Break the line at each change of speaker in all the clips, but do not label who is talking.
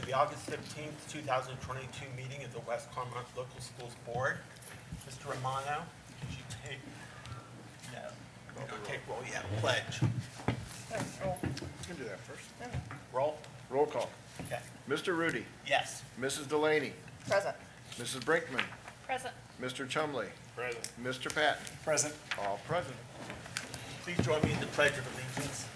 the August 15th, 2022 meeting of the West Clermont Local Schools Board. Mr. Romano, could you take, no, you don't take roll yet, pledge.
You can do that first.
Roll?
Roll call.
Okay.
Mr. Rudy.
Yes.
Mrs. Delaney.
Present.
Mrs. Brinkman.
Present.
Mr. Chumley.
Present.
Mr. Patton.
Present.
All present.
Please join me in the Pledge of Allegiance.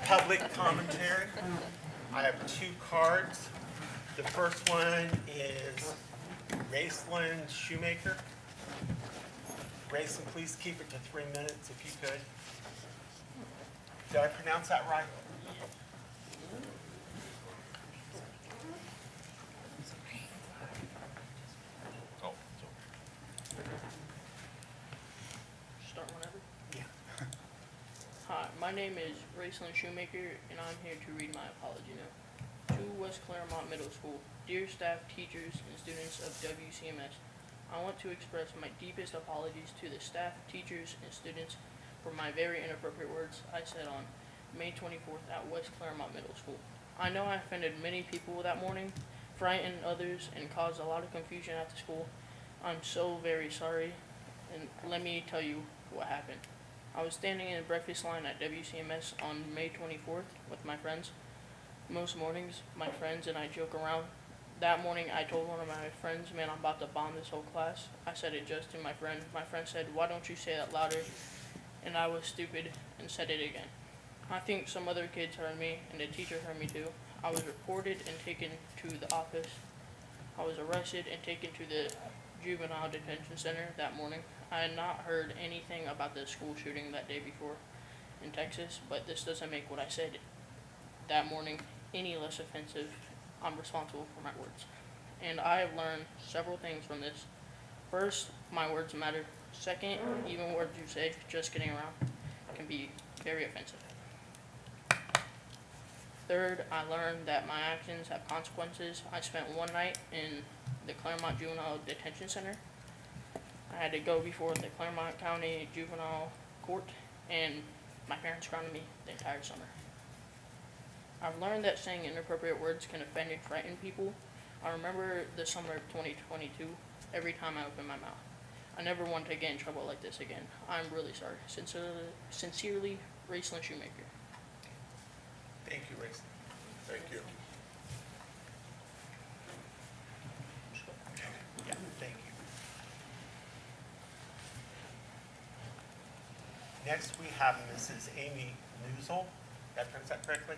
Public commentary. I have two cards. The first one is Raceland Shoemaker. Raceland, please keep it to 3 minutes if you could. Did I pronounce that right?
Start whenever.
Yeah.
Hi, my name is Raceland Shoemaker, and I'm here to read my apology note. To West Clermont Middle School, dear staff, teachers, and students of WCMS, I want to express my deepest apologies to the staff, teachers, and students for my very inappropriate words I said on May 24th at West Clermont Middle School. I know I offended many people that morning, frightened others, and caused a lot of confusion at the school. I'm so very sorry, and let me tell you what happened. I was standing in the breakfast line at WCMS on May 24th with my friends. Most mornings, my friends and I joke around. That morning, I told one of my friends, man, I'm about to bomb this whole class. I said it just to my friend. My friend said, why don't you say that louder? And I was stupid and said it again. I think some other kids heard me, and the teacher heard me too. I was reported and taken to the office. I was arrested and taken to the juvenile detention center that morning. I had not heard anything about the school shooting that day before in Texas, but this doesn't make what I said that morning any less offensive. I'm responsible for my words. And I have learned several things from this. First, my words matter. Second, even words you say just getting around can be very offensive. Third, I learned that my actions have consequences. I spent one night in the Clermont Juvenile Detention Center. I had to go before the Clermont County Juvenile Court, and my parents grounded me the entire summer. I've learned that saying inappropriate words can offend and frighten people. I remember the summer of 2022 every time I opened my mouth. I never want to get in trouble like this again. I'm really sorry. Sincerely, Raceland Shoemaker.
Thank you, Raceland. Thank you. Yeah, thank you. Next, we have Mrs. Amy Newsel. Did I pronounce that correctly?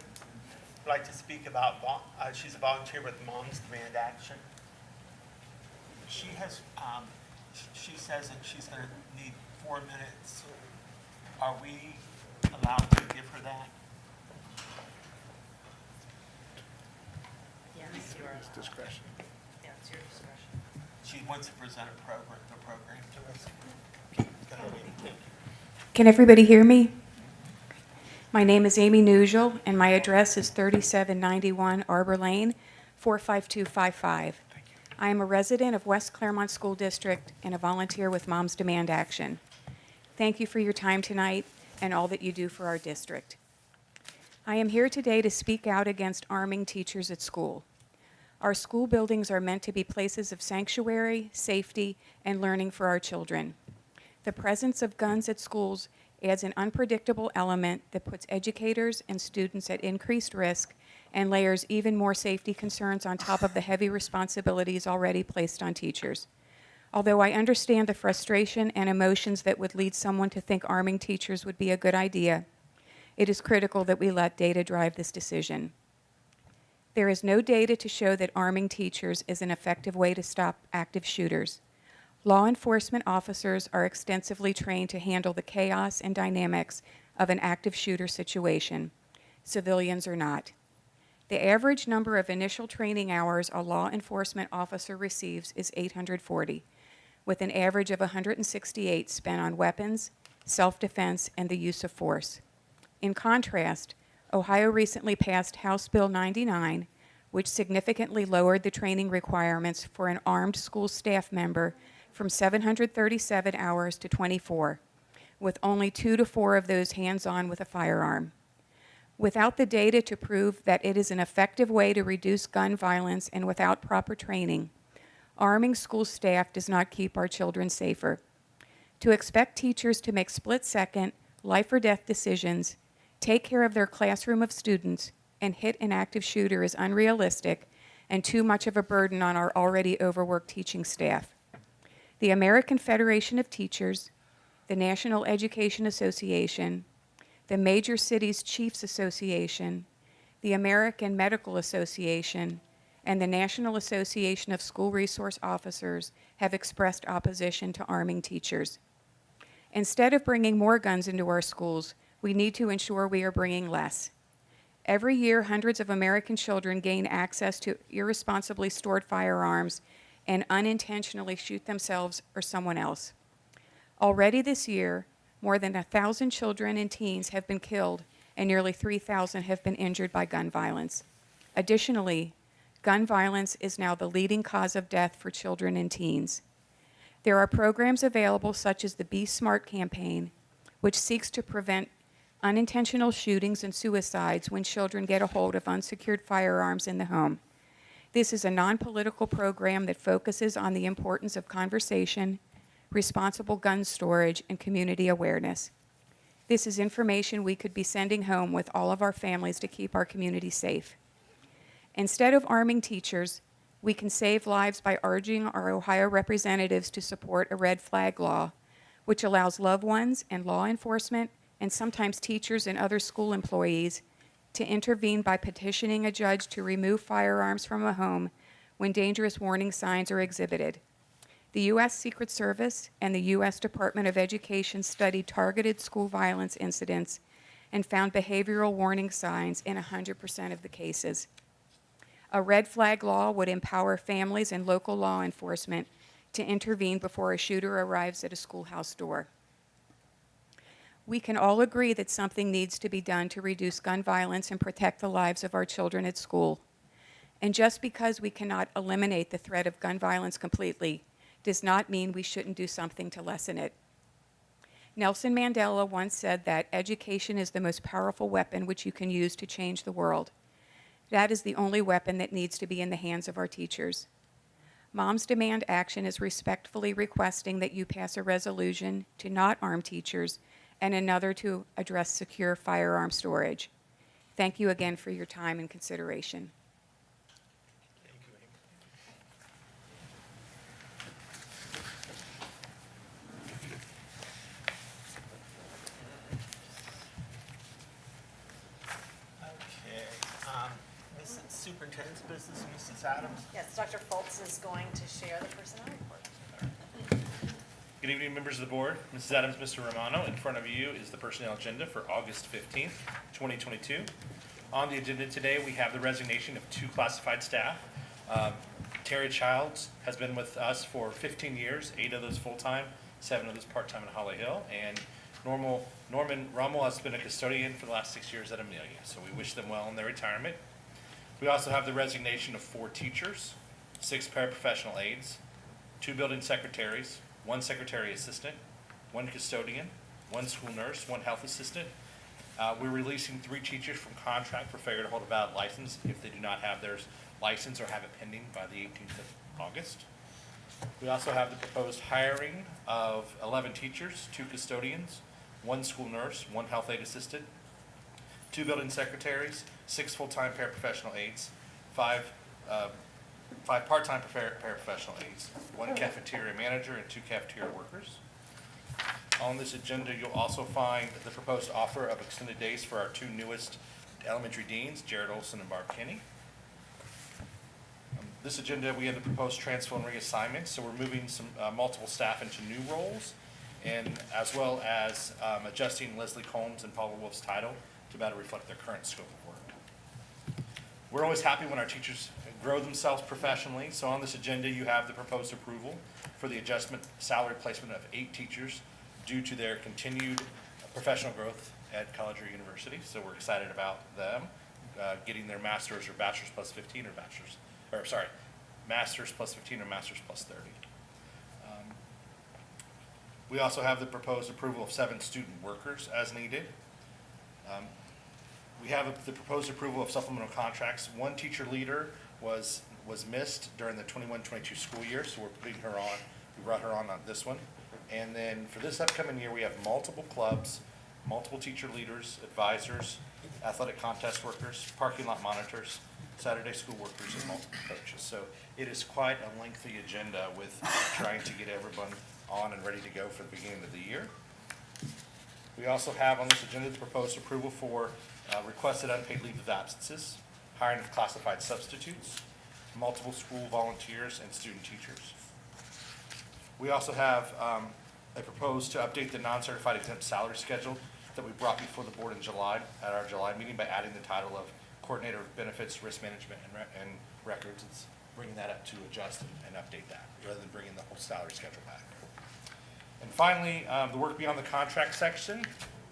Would like to speak about, she's a volunteer with Moms Demand Action. She has, she says that she's going to need 4 minutes. Are we allowed to give her that?
Yes, you are.
It's discretion.
Yeah, it's your discretion.
She wants to present the program to us. Go ahead, Amy. Thank you.
Can everybody hear me? My name is Amy Nugel, and my address is 3791 Arbor Lane, 45255. I am a resident of West Clermont School District and a volunteer with Moms Demand Action. Thank you for your time tonight and all that you do for our district. I am here today to speak out against arming teachers at school. Our school buildings are meant to be places of sanctuary, safety, and learning for our children. The presence of guns at schools adds an unpredictable element that puts educators and students at increased risk and layers even more safety concerns on top of the heavy responsibilities already placed on teachers. Although I understand the frustration and emotions that would lead someone to think arming teachers would be a good idea, it is critical that we let data drive this decision. There is no data to show that arming teachers is an effective way to stop active shooters. Law enforcement officers are extensively trained to handle the chaos and dynamics of an active shooter situation. Civilians are not. The average number of initial training hours a law enforcement officer receives is 840. with an average of 168 spent on weapons, self-defense, and the use of force. In contrast, Ohio recently passed House Bill 99, which significantly lowered the training requirements for an armed school staff member from 737 hours to 24, with only 2 to 4 of those hands-on with a firearm. Without the data to prove that it is an effective way to reduce gun violence and without proper training, arming school staff does not keep our children safer. To expect teachers to make split-second, life-or-death decisions, take care of their classroom of students, and hit an active shooter is unrealistic and too much of a burden on our already overworked teaching staff. The American Federation of Teachers, the National Education Association, the Major Cities Chiefs Association, the American Medical Association, and the National Association of School Resource Officers have expressed opposition to arming teachers. Instead of bringing more guns into our schools, we need to ensure we are bringing less. Every year, hundreds of American children gain access to irresponsibly stored firearms and unintentionally shoot themselves or someone else. Already this year, more than 1,000 children and teens have been killed and nearly 3,000 have been injured by gun violence. Additionally, gun violence is now the leading cause of death for children and teens. There are programs available such as the Be Smart campaign, which seeks to prevent unintentional shootings and suicides when children get a hold of unsecured firearms in the home. This is a non-political program that focuses on the importance of conversation, responsible gun storage, and community awareness. This is information we could be sending home with all of our families to keep our community safe. Instead of arming teachers, we can save lives by urging our Ohio representatives to support a red flag law, which allows loved ones and law enforcement and sometimes teachers and other school employees to intervene by petitioning a judge to remove firearms from a home when dangerous warning signs are exhibited. The U.S. Secret Service and the U.S. Department of Education studied targeted school violence incidents and found behavioral warning signs in 100% of the cases. A red flag law would empower families and local law enforcement to intervene before a shooter arrives at a schoolhouse door. We can all agree that something needs to be done to reduce gun violence and protect the lives of our children at school. And just because we cannot eliminate the threat of gun violence completely does not mean we shouldn't do something to lessen it. Nelson Mandela once said that education is the most powerful weapon which you can use to change the world. That is the only weapon that needs to be in the hands of our teachers. Moms Demand Action is respectfully requesting that you pass a resolution to not arm teachers and another to address secure firearm storage. Thank you again for your time and consideration.
Thank you, Amy. Okay, Mrs. Superintendent's business, Mrs. Adams.
Yes, Dr. Fultz is going to share the personnel report.
Good evening, members of the board. Mrs. Adams, Mr. Romano, in front of you is the personnel agenda for August 15th, 2022. On the agenda today, we have the resignation of 2 classified staff. Terry Childs has been with us for 15 years, 8 of those full-time, 7 of those part-time in Holly Hill, and Norman Rommel has been a custodian for the last 6 years at Amelia, so we wish them well in their retirement. We also have the resignation of 4 teachers, 6 paraprofessional aides, 2 building secretaries, 1 secretary assistant, 1 custodian, 1 school nurse, 1 health assistant. We're releasing 3 teachers from contract for failure to hold a valid license if they do not have their license or have it pending by the 18th of August. We also have the proposed hiring of 11 teachers, 2 custodians, 1 school nurse, 1 health aide assistant, 2 building secretaries, 6 full-time paraprofessional aides, 5 part-time paraprofessional aides, 1 cafeteria manager, and 2 cafeteria workers. On this agenda, you'll also find the proposed offer of extended days for our 2 newest elementary deans, Jared Olson and Barb Kinney. This agenda, we have the proposed transfer and reassignment, so we're moving some multiple staff into new roles, and as well as adjusting Leslie Combs and Paula Wolf's title to better reflect their current scope of work. We're always happy when our teachers grow themselves professionally. So on this agenda, you have the proposed approval for the adjustment salary placement of 8 teachers due to their continued professional growth at college or university. So we're excited about them getting their master's or bachelor's plus 15 or master's plus 15 or master's plus 30. We also have the proposed approval of 7 student workers as needed. We have the proposed approval of supplemental contracts. 1 teacher leader was missed during the 21-22 school year, so we're putting her on. We brought her on this one. And then for this upcoming year, we have multiple clubs, multiple teacher leaders, advisors, athletic contest workers, parking lot monitors, Saturday school workers, and multiple coaches. So it is quite a lengthy agenda with trying to get everyone on and ready to go for the beginning of the year. We also have on this agenda the proposed approval for requested unpaid leave of absences, hiring of classified substitutes, multiple school volunteers, and student teachers. We also have a proposed to update the non-certified exempt salary schedule that we brought before the board in July, at our July meeting, by adding the title of Coordinator of Benefits, Risk Management, and Records. It's bringing that up to adjust and update that, rather than bringing the whole salary schedule back. And finally, the work beyond the contract section,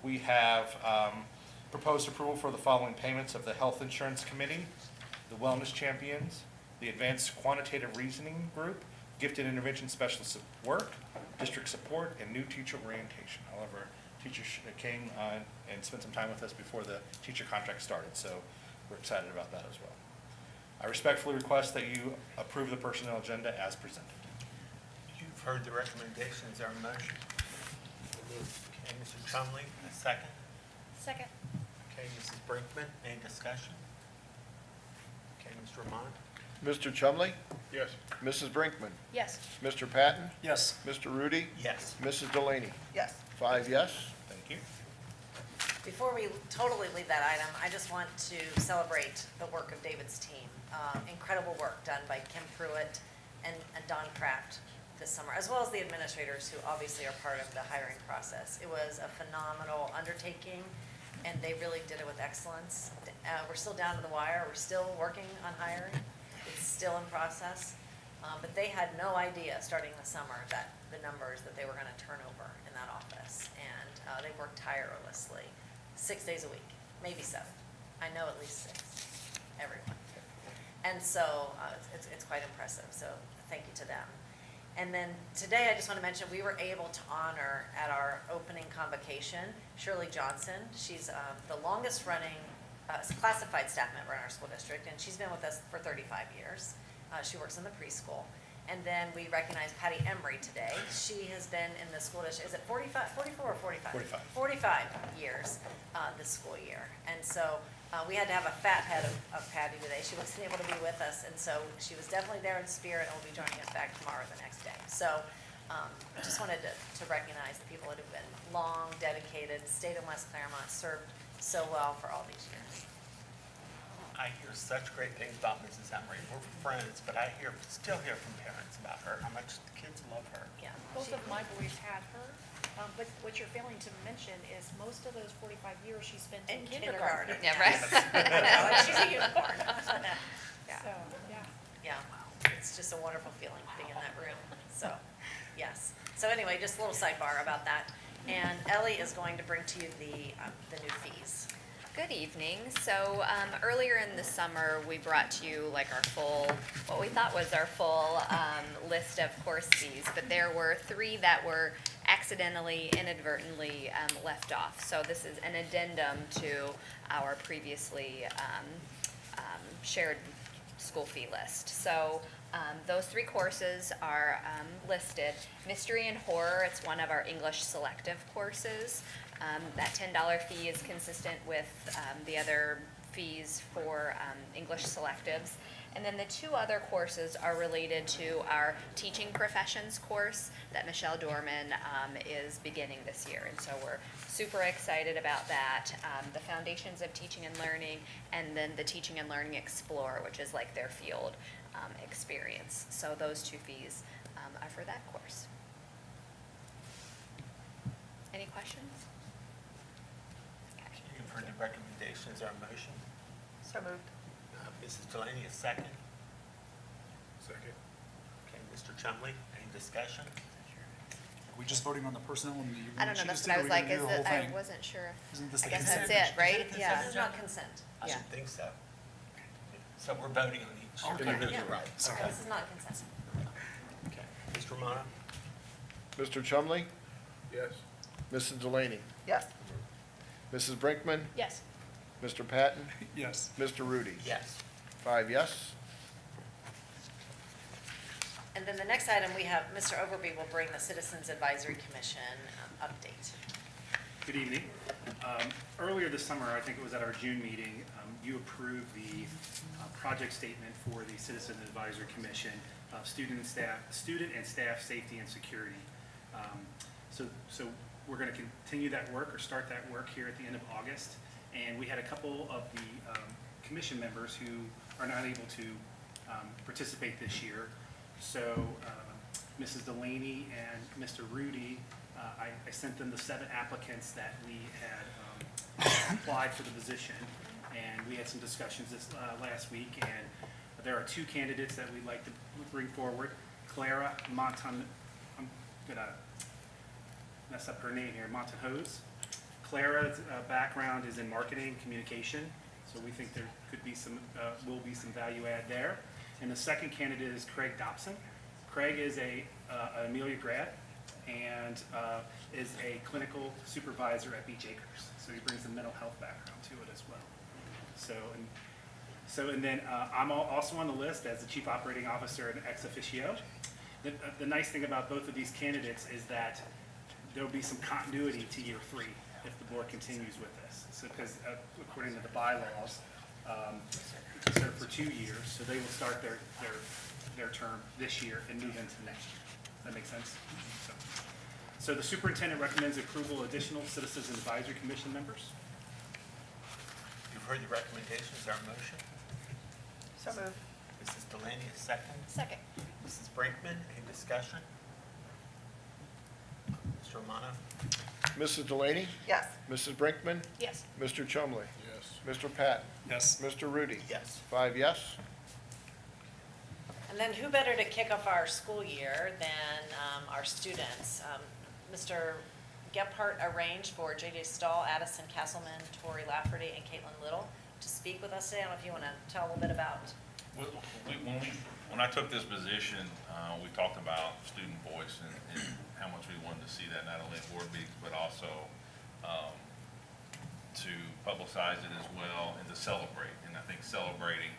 we have proposed approval for the following payments of the Health Insurance Committee, the Wellness Champions, the Advanced Quantitative Reasoning Group, Gifted Intervention Specialist Work, District Support, and New Teacher Orientation. All of our teachers came and spent some time with us before the teacher contract started, so we're excited about that as well. I respectfully request that you approve the personnel agenda as presented.
You've heard the recommendations, our motion. Okay, Mr. Chumley, a second.
Second.
Okay, Mrs. Brinkman, any discussion? Okay, Mr. Romano?
Mr. Chumley? Yes. Mrs. Brinkman?
Yes.
Mr. Patton?
Yes.
Mr. Rudy?
Yes.
Mrs. Delaney?
Yes.
5 yes.
Thank you.
Before we totally leave that item, I just want to celebrate the work of David's team. Incredible work done by Kim Pruitt and Don Kraft this summer, as well as the administrators who obviously are part of the hiring process. It was a phenomenal undertaking, and they really did it with excellence. We're still down to the wire. We're still working on hiring. It's still in process. But they had no idea starting the summer that the numbers that they were going to turn over in that office. And they worked tirelessly, 6 days a week, maybe 7. I know at least 6, everyone. And so it's quite impressive. So thank you to them. And then today, I just want to mention, we were able to honor at our opening convocation, Shirley Johnson. She's the longest running classified staff member in our school district, and she's been with us for 35 years. She works in the preschool. And then we recognize Patty Emery today. She has been in the school district, is it 44 or 45?
45.
45 years this school year. And so we had to have a fat head of Patty today. She wasn't able to be with us, and so she was definitely there in spirit and will be joining us back tomorrow or the next day. So just wanted to recognize the people that have been long, dedicated, stayed in West Clermont, served so well for all these years.
I hear such great things about Mrs. Emery. We're friends, but I still hear from parents about her, how much the kids love her.
Yeah.
Both of my boys had her, but what you're failing to mention is most of those 45 years she spent in kindergarten.
Yeah, right. No, she's a unicorn. Yeah.
So, yeah.
Yeah, it's just a wonderful feeling being in that room. So, yes. So anyway, just a little sidebar about that. And Ellie is going to bring to you the new fees.
Good evening. So earlier in the summer, we brought to you like our full, what we thought was our full list of course fees, but there were 3 that were accidentally, inadvertently left off. So this is an addendum to our previously shared school fee list. So those 3 courses are listed. Mystery and Horror, it's one of our English selective courses. That $10 fee is consistent with the other fees for English selectives. And then the 2 other courses are related to our Teaching Professions course that Michelle Dorman is beginning this year. And so we're super excited about that. The Foundations of Teaching and Learning, and then the Teaching and Learning Explorer, which is like their field experience. So those 2 fees are for that course. Any questions?
You've heard the recommendations, our motion.
So moved.
Mrs. Delaney, a second.
Second.
Okay, Mr. Chumley, any discussion?
Are we just voting on the personnel and the?
I don't know, that's what I was like, is it, I wasn't sure.
Isn't this
I
the
guess
consent?
that's it, right?
Is it
Yeah.
This is not consent.
I
Yeah.
should think so. So we're voting on each.
Okay.
individual, right? Okay.
This is not consent.
Okay. Mr. Romano?
Mr. Chumley,
Yes.
Mrs. Delaney,
Yes.
Mrs. Brinkman,
Yes.
Mr. Patton,
Yes.
Mr. Rudy.
Yes.
5 yes.
And then the next item, we have Mr. Overby will bring the Citizens Advisory Commission update.
Good evening. Earlier this summer, I think it was at our June meeting, you approved the project statement for the Citizen Advisory Commission of student and staff safety and security. So we're going to continue that work or start that work here at the end of August. And we had a couple of the commission members who are not able to participate this year. So Mrs. Delaney and Mr. Rudy, I sent them the 7 applicants that we had applied for the position. And we had some discussions this last week, and there are 2 candidates that we'd like to bring forward. Clara Montan, I'm gonna mess up her name here, Montanhose. Clara's background is in marketing communication, so we think there could be some, will be some value add there. And the second candidate is Craig Dobson. Craig is an Amelia grad and is a clinical supervisor at Beach Acres. So he brings a mental health background to it as well. And then I'm also on the list as the Chief Operating Officer and ex officio. The nice thing about both of these candidates is that there'll be some continuity to year 3 if the board continues with this. So because according to the bylaws, it's served for 2 years, so they will start their term this year and move into next year. Does that make sense? So the superintendent recommends approval of additional Citizens Advisory Commission members.
You've heard the recommendations. Is there a motion?
So moved.
Mrs. Delaney, a second.
Second.
Mrs. Brinkman, any discussion? Mr. Romano?
Mrs. Delaney,
Yes.
Mrs. Brinkman,
Yes.
Mr. Chumley,
Yes.
Mr. Patton,
Yes.
Mr. Rudy.
Yes.
5 yes.
And then who better to kick off our school year than our students? Mr. Gephardt arranged for J.J. Stahl, Addison Castleman, Tori Lafferty, and Caitlin Little to speak with us today. I don't know if you want to tell a little bit about.
When I took this position, we talked about student voice and how much we wanted to see that, not only at board meetings, but also to publicize it as well and to celebrate. And I think celebrating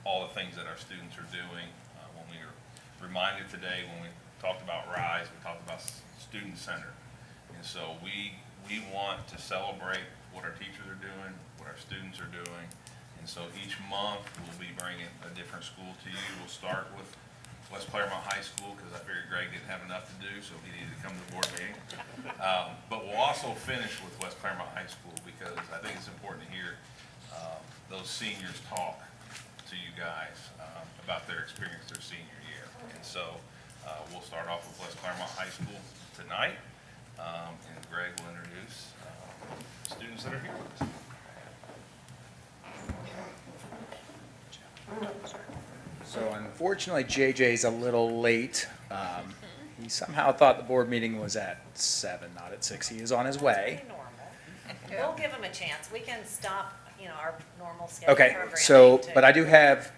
all the things that our students are doing. When we were reminded today, when we talked about RISE, we talked about student center. And so we want to celebrate what our teachers are doing, what our students are doing. And so each month, we'll be bringing a different school to you. We'll start with West Clermont High School, because I figured Greg didn't have enough to do, so he needed to come to the board meeting. But we'll also finish with West Clermont High School, because I think it's important to hear those seniors talk to you guys about their experience their senior year. And so we'll start off with West Clermont High School tonight, and Greg will introduce students that are here with us.
So unfortunately, JJ's a little late. He somehow thought the board meeting was at 7, not at 6. He is on his way.
Pretty normal. We'll give them a chance. We can stop, our normal schedule
Okay,
programming
so,
to-
but I do have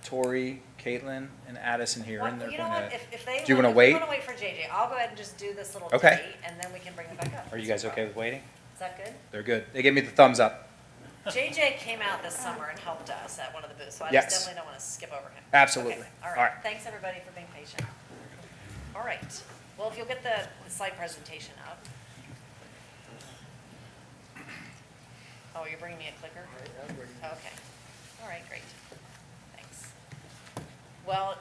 Tori, Caitlin, and Addison here, and they're
You know
going
what,
to,
if they.
do you wanna
if
wait?
want to wait for JJ, I'll go ahead and just do this little
Okay.
date, and then we can bring it back up.
are you guys okay with waiting?
Is that good?
They're good. They gave me the thumbs up.
JJ came out this summer and helped us at one of the booths, so I
Yes.
just definitely don't want to skip over him.
Absolutely.
Okay, all
All
right.
right.
Thanks, everybody, for being patient. All right. Well, if you'll get the slide presentation up. Oh, you're bringing me a clicker? Okay. All right, great. Thanks. Well,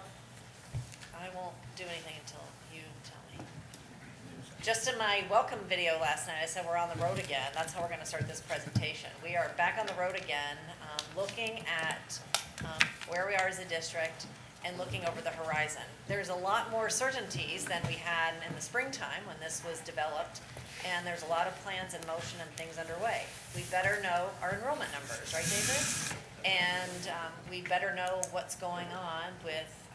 I won't do anything until you tell me. Just in my welcome video last night, I said we're on the road again. That's how we're going to start this presentation. We are back on the road again, looking at where we are as a district and looking over the horizon. There's a lot more certainties than we had in the springtime when this was developed, and there's a lot of plans in motion and things underway. We better know our enrollment numbers, right, David? And we better know what's going on with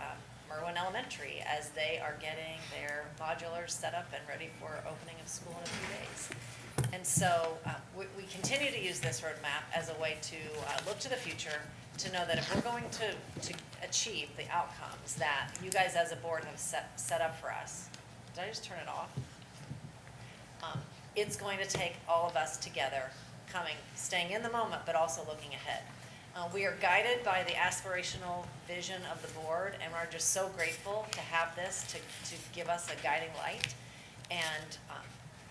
Merwin Elementary as they are getting their modulars set up and ready for opening of school in a few days. And so we continue to use this roadmap as a way to look to the future, to know that if we're going to achieve the outcomes that you guys as a board have set up for us, did I just turn it off? It's going to take all of us together staying in the moment, but also looking ahead. We are guided by the aspirational vision of the board, and we're just so grateful to have this to give us a guiding light. And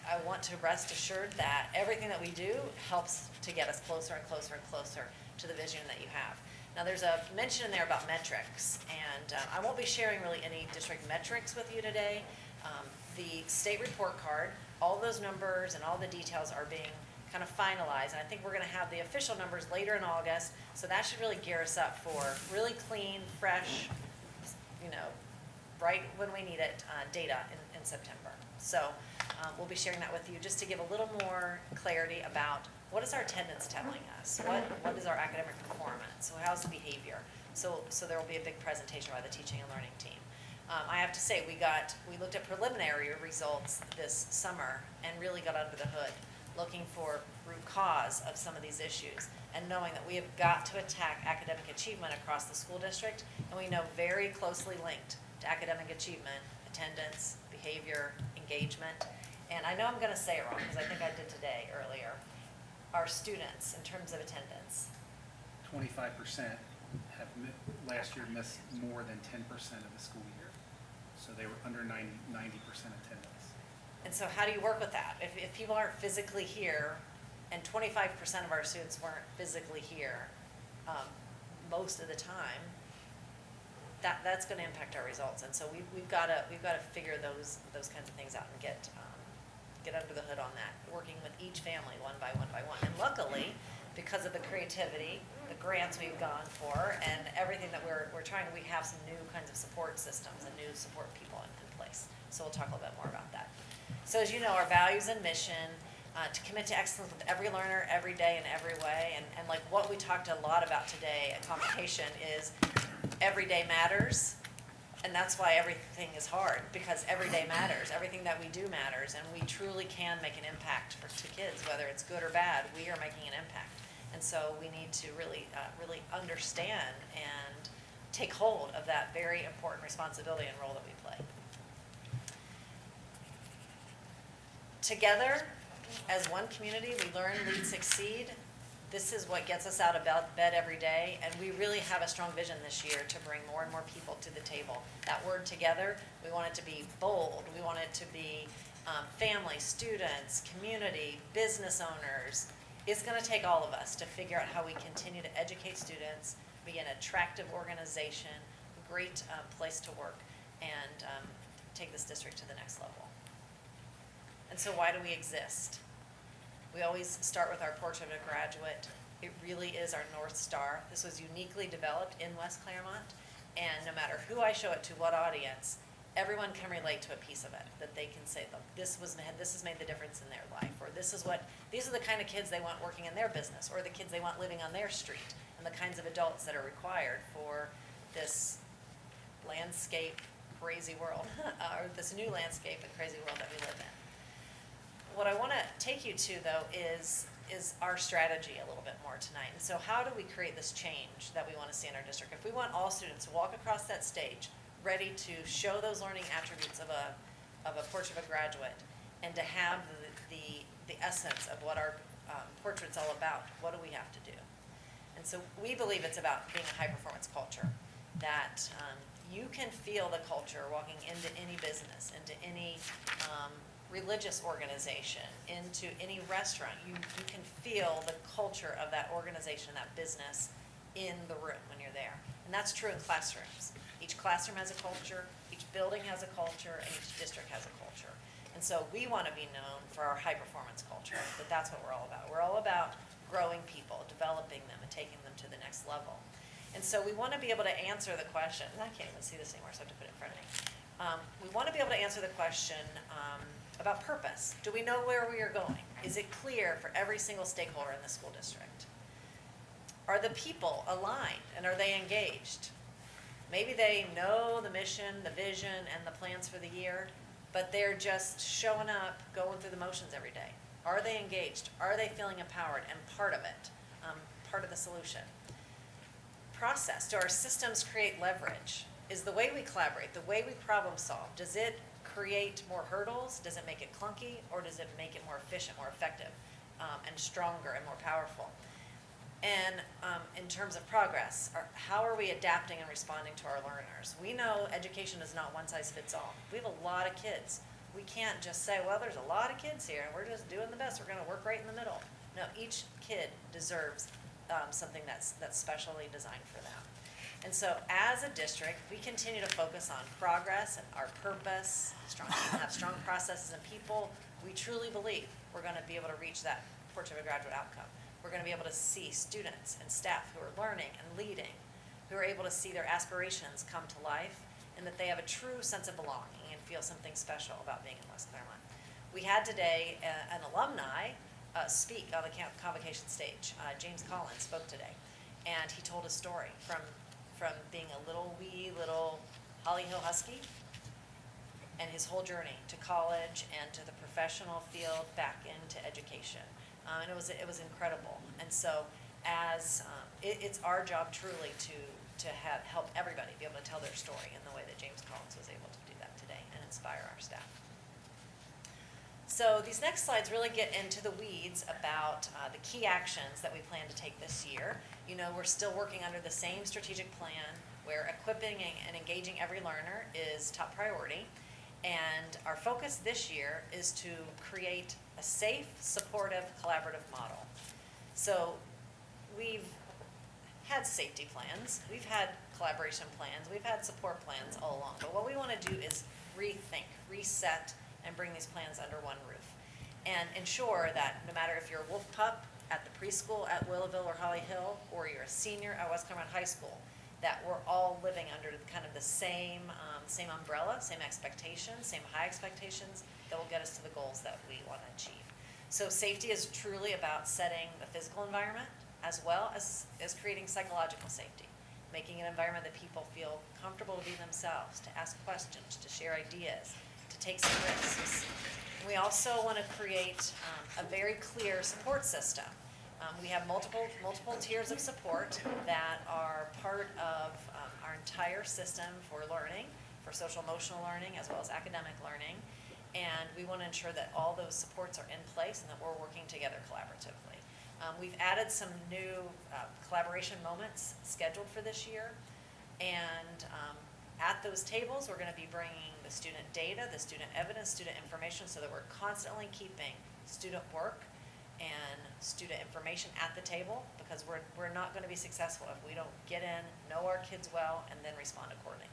I want to rest assured that everything that we do helps to get us closer and closer and closer to the vision that you have. Now, there's a mention in there about metrics, and I won't be sharing really any district metrics with you today. The state report card, all those numbers and all the details are being kind of finalized, and I think we're going to have the official numbers later in August, so that should really gear us up for really clean, fresh, right when we need it, data in September. So we'll be sharing that with you just to give a little more clarity about what is our attendance telling us, what is our academic performance, so how's the behavior. So there will be a big presentation by the teaching and learning team. I have to say, we looked at preliminary results this summer and really got under the hood, looking for root cause of some of these issues, and knowing that we have got to attack academic achievement across the school district, and we know very closely linked to academic achievement, attendance, behavior, engagement. And I know I'm going to say it wrong, because I think I did today earlier. Our students, in terms of attendance.
25% have last year missed more than 10% of the school year. So they were under 90% attendance.
And so how do you work with that? If people aren't physically here, and 25% of our students weren't physically here most of the time, that's going to impact our results. And so we've got to figure those kinds of things out and get under the hood on that, working with each family one by one by one. And luckily, because of the creativity, the grants we've gone for, and everything that we're trying, we have some new kinds of support systems and new support people in place. So we'll talk a little bit more about that. So as you know, our values and mission, to commit to excellence with every learner, every day, in every way. And like what we talked a lot about today at convocation is every day matters. And that's why everything is hard, because every day matters. Everything that we do matters, and we truly can make an impact to kids, whether it's good or bad. We are making an impact. And so we need to really understand and take hold of that very important responsibility and role that we play. Together, as one community, we learn, lead, succeed. This is what gets us out of bed every day, and we really have a strong vision this year to bring more and more people to the table. That word together, we want it to be bold. We want it to be family, students, community, business owners. It's going to take all of us to figure out how we continue to educate students, be an attractive organization, a great place to work, and take this district to the next level. And so why do we exist? We always start with our portrait of a graduate. It really is our North Star. This was uniquely developed in West Clermont, and no matter who I show it to, what audience, everyone can relate to a piece of it, that they can say, look, this has made the difference in their life, or these are the kind of kids they want working in their business, or the kids they want living on their street, and the kinds of adults that are required for this landscape crazy world, or this new landscape and crazy world that we live in. What I want to take you to, though, is our strategy a little bit more tonight. And so how do we create this change that we want to see in our district? If we want all students to walk across that stage ready to show those learning attributes of a portrait of a graduate, and to have the essence of what our portrait's all about, what do we have to do? And so we believe it's about being a high-performance culture, that you can feel the culture walking into any business, into any religious organization, into any restaurant. You can feel the culture of that organization, that business, in the room when you're there. And that's true in classrooms. Each classroom has a culture, each building has a culture, and each district has a culture. And so we want to be known for our high-performance culture, but that's what we're all about. We're all about growing people, developing them, and taking them to the next level. And so we want to be able to answer the question, and I can't even see this anymore, so I have to put it in front of me. We want to be able to answer the question about purpose. Do we know where we are going? Is it clear for every single stakeholder in the school district? Are the people aligned, and are they engaged? Maybe they know the mission, the vision, and the plans for the year, but they're just showing up, going through the motions every day. Are they engaged? Are they feeling empowered and part of it, part of the solution? Process, do our systems create leverage? Is the way we collaborate, the way we problem solve, does it create more hurdles? Does it make it clunky? Or does it make it more efficient, more effective, and stronger and more powerful? And in terms of progress, how are we adapting and responding to our learners? We know education is not one size fits all. We have a lot of kids. We can't just say, well, there's a lot of kids here, and we're just doing the best. We're going to work right in the middle. No, each kid deserves something that's specially designed for them. And so as a district, we continue to focus on progress and our purpose, have strong processes and people. We truly believe we're going to be able to reach that portrait of a graduate outcome. We're going to be able to see students and staff who are learning and leading, who are able to see their aspirations come to life, and that they have a true sense of belonging and feel something special about being in West Clermont. We had today an alumni speak on the convocation stage. James Collins spoke today, and he told a story from being a wee little Holly Hill Husky and his whole journey to college and to the professional field back into education. And it was incredible. And so it's our job truly to help everybody be able to tell their story in the way that James Collins was able to do that today and inspire our staff. So these next slides really get into the weeds about the key actions that we plan to take this year. You know, we're still working under the same strategic plan where equipping and engaging every learner is top priority. And our focus this year is to create a safe, supportive, collaborative model. So we've had safety plans, we've had collaboration plans, we've had support plans all along. But what we want to do is rethink, reset, and bring these plans under one roof. And ensure that no matter if you're a wolf pup at the preschool at Willowville or Holly Hill, or you're a senior at West Clermont High School, that we're all living under kind of the same umbrella, same expectations, same high expectations that will get us to the goals that we want to achieve. So safety is truly about setting the physical environment as well as creating psychological safety, making an environment that people feel comfortable to be themselves, to ask questions, to share ideas, to take some risks. We also want to create a very clear support system. We have multiple tiers of support that are part of our entire system for learning, for social emotional learning, as well as academic learning. And we want to ensure that all those supports are in place and that we're working together collaboratively. We've added some new collaboration moments scheduled for this year. And at those tables, we're going to be bringing the student data, the student evidence, student information, so that we're constantly keeping student work and student information at the table, because we're not going to be successful if we don't get in, know our kids well, and then respond accordingly.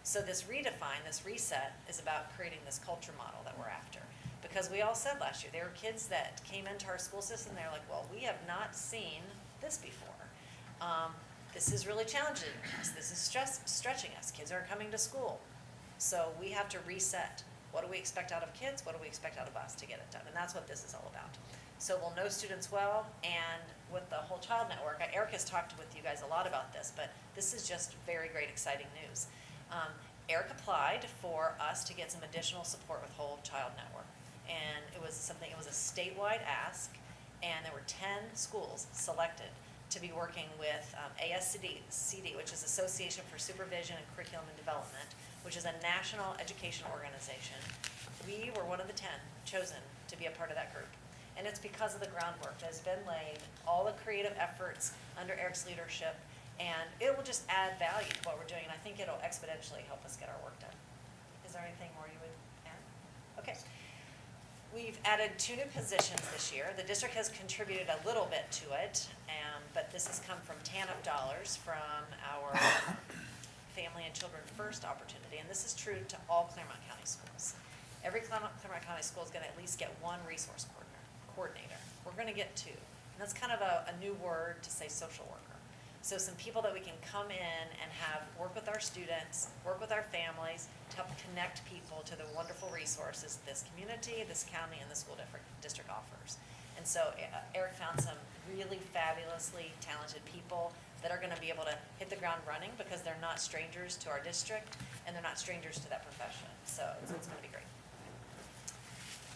So this redefine, this reset, is about creating this culture model that we're after. Because we all said last year, there were kids that came into our school system, they're like, well, we have not seen this before. This is really challenging us. This is stretching us. Kids aren't coming to school. So we have to reset. What do we expect out of kids? What do we expect out of us to get it done? And that's what this is all about. So we'll know students well, and with the Whole Child Network, Eric has talked with you guys a lot about this, but this is just very great, exciting news. Eric applied for us to get some additional support with Whole Child Network. And it was a statewide ask, and there were 10 schools selected to be working with ASCD, which is Association for Supervision and Curriculum and Development, which is a national education organization. We were one of the 10 chosen to be a part of that group. And it's because of the groundwork that has been laid, all the creative efforts under Eric's leadership, and it will just add value to what we're doing, and I think it'll exponentially help us get our work done. Is there anything more you would add? Okay. We've added 2 new positions this year. The district has contributed a little bit to it, but this has come from TANF dollars from our Family and Children First opportunity, and this is true to all Clermont County schools. Every Clermont County school is going to at least get 1 resource coordinator. We're going to get 2, and that's kind of a new word to say social worker. So some people that we can come in and work with our students, work with our families, to help connect people to the wonderful resources this community, this county, and the school district offers. And so Eric found some really fabulously talented people that are gonna be able to hit the ground running because they're not strangers to our district and they're not strangers to that profession. So it's gonna be great.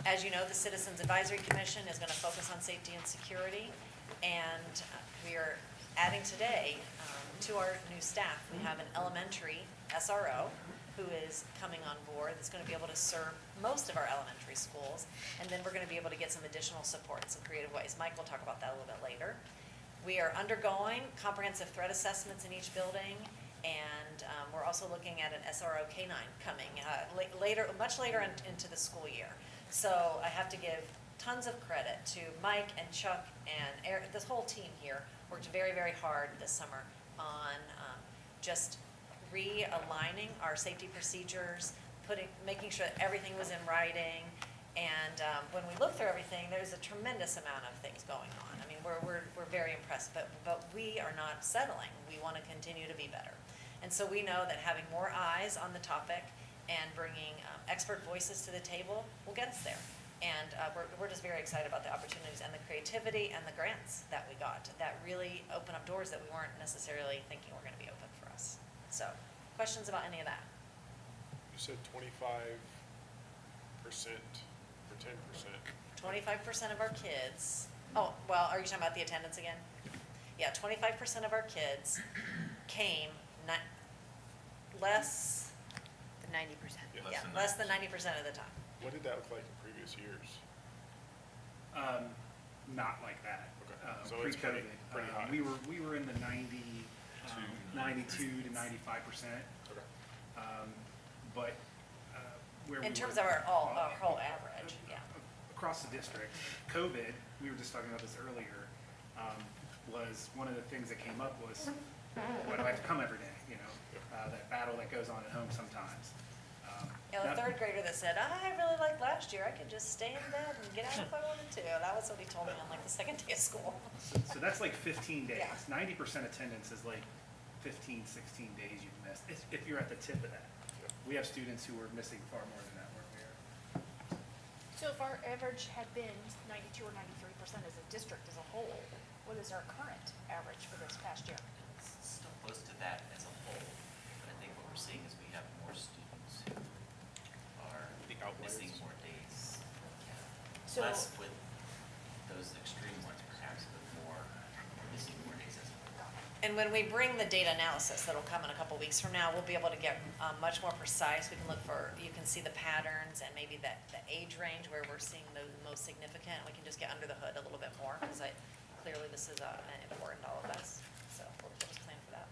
As you know, the Citizens Advisory Commission is gonna focus on safety and security, and we are adding today to our new staff. We have an elementary SRO who is coming on board that's gonna be able to serve most of our elementary schools, and then we're gonna be able to get some additional support in some creative ways. Mike will talk about that a little bit later. We are undergoing comprehensive threat assessments in each building, and we're also looking at an SRO K-9 coming later, much later into the school year. So I have to give tons of credit to Mike and Chuck and Eric. This whole team here worked very, very hard this summer on just realigning our safety procedures, making sure that everything was in writing. And when we look through everything, there's a tremendous amount of things going on. I mean, we're very impressed, but we are not settling. We want to continue to be better. And so we know that having more eyes on the topic and bringing expert voices to the table will get us there. And we're just very excited about the opportunities and the creativity and the grants that we got that really open up doors that we weren't necessarily thinking were going to be open for us. So, questions about any of that?
You said 25% or 10%?
25% of our kids, oh, well, are you talking about the attendance again? Yeah, 25% of our kids came less,
The 90%.
yeah, less than 90% of the time.
What did that look like in previous years?
Not like that.
Okay. So it's pretty
Pre-COVID.
high.
We were in the 92 to 95%.
Okay.
But where we
In terms
were-
of our whole average, yeah.
Across the district, COVID, we were just talking about this earlier, was one of the things that came up was, why do I have to come every day? You know, that battle that goes on at home sometimes.
Yeah, the third grader that said, I really liked last year, I could just stay in bed and get out if I wanted to. That was what he told me on like the second day of school.
So that's like 15 days.
Yeah.
90% attendance is like 15, 16 days you've missed, if you're at the tip of that. We have students who are missing far more than that where we are.
So if our average had been 92 or 93% as a district as a whole, what is our current average for this past year?
It's still close to that as a whole, but I think what we're seeing is we have more students who are missing more days.
So-
Less with those extreme ones perhaps, but more missing more days as a whole.
And when we bring the data analysis that'll come in a couple weeks from now, we'll be able to get much more precise. We can look for, you can see the patterns and maybe the age range where we're seeing the most significant. We can just get under the hood a little bit more because clearly this is important to all of us. So we'll just plan for that.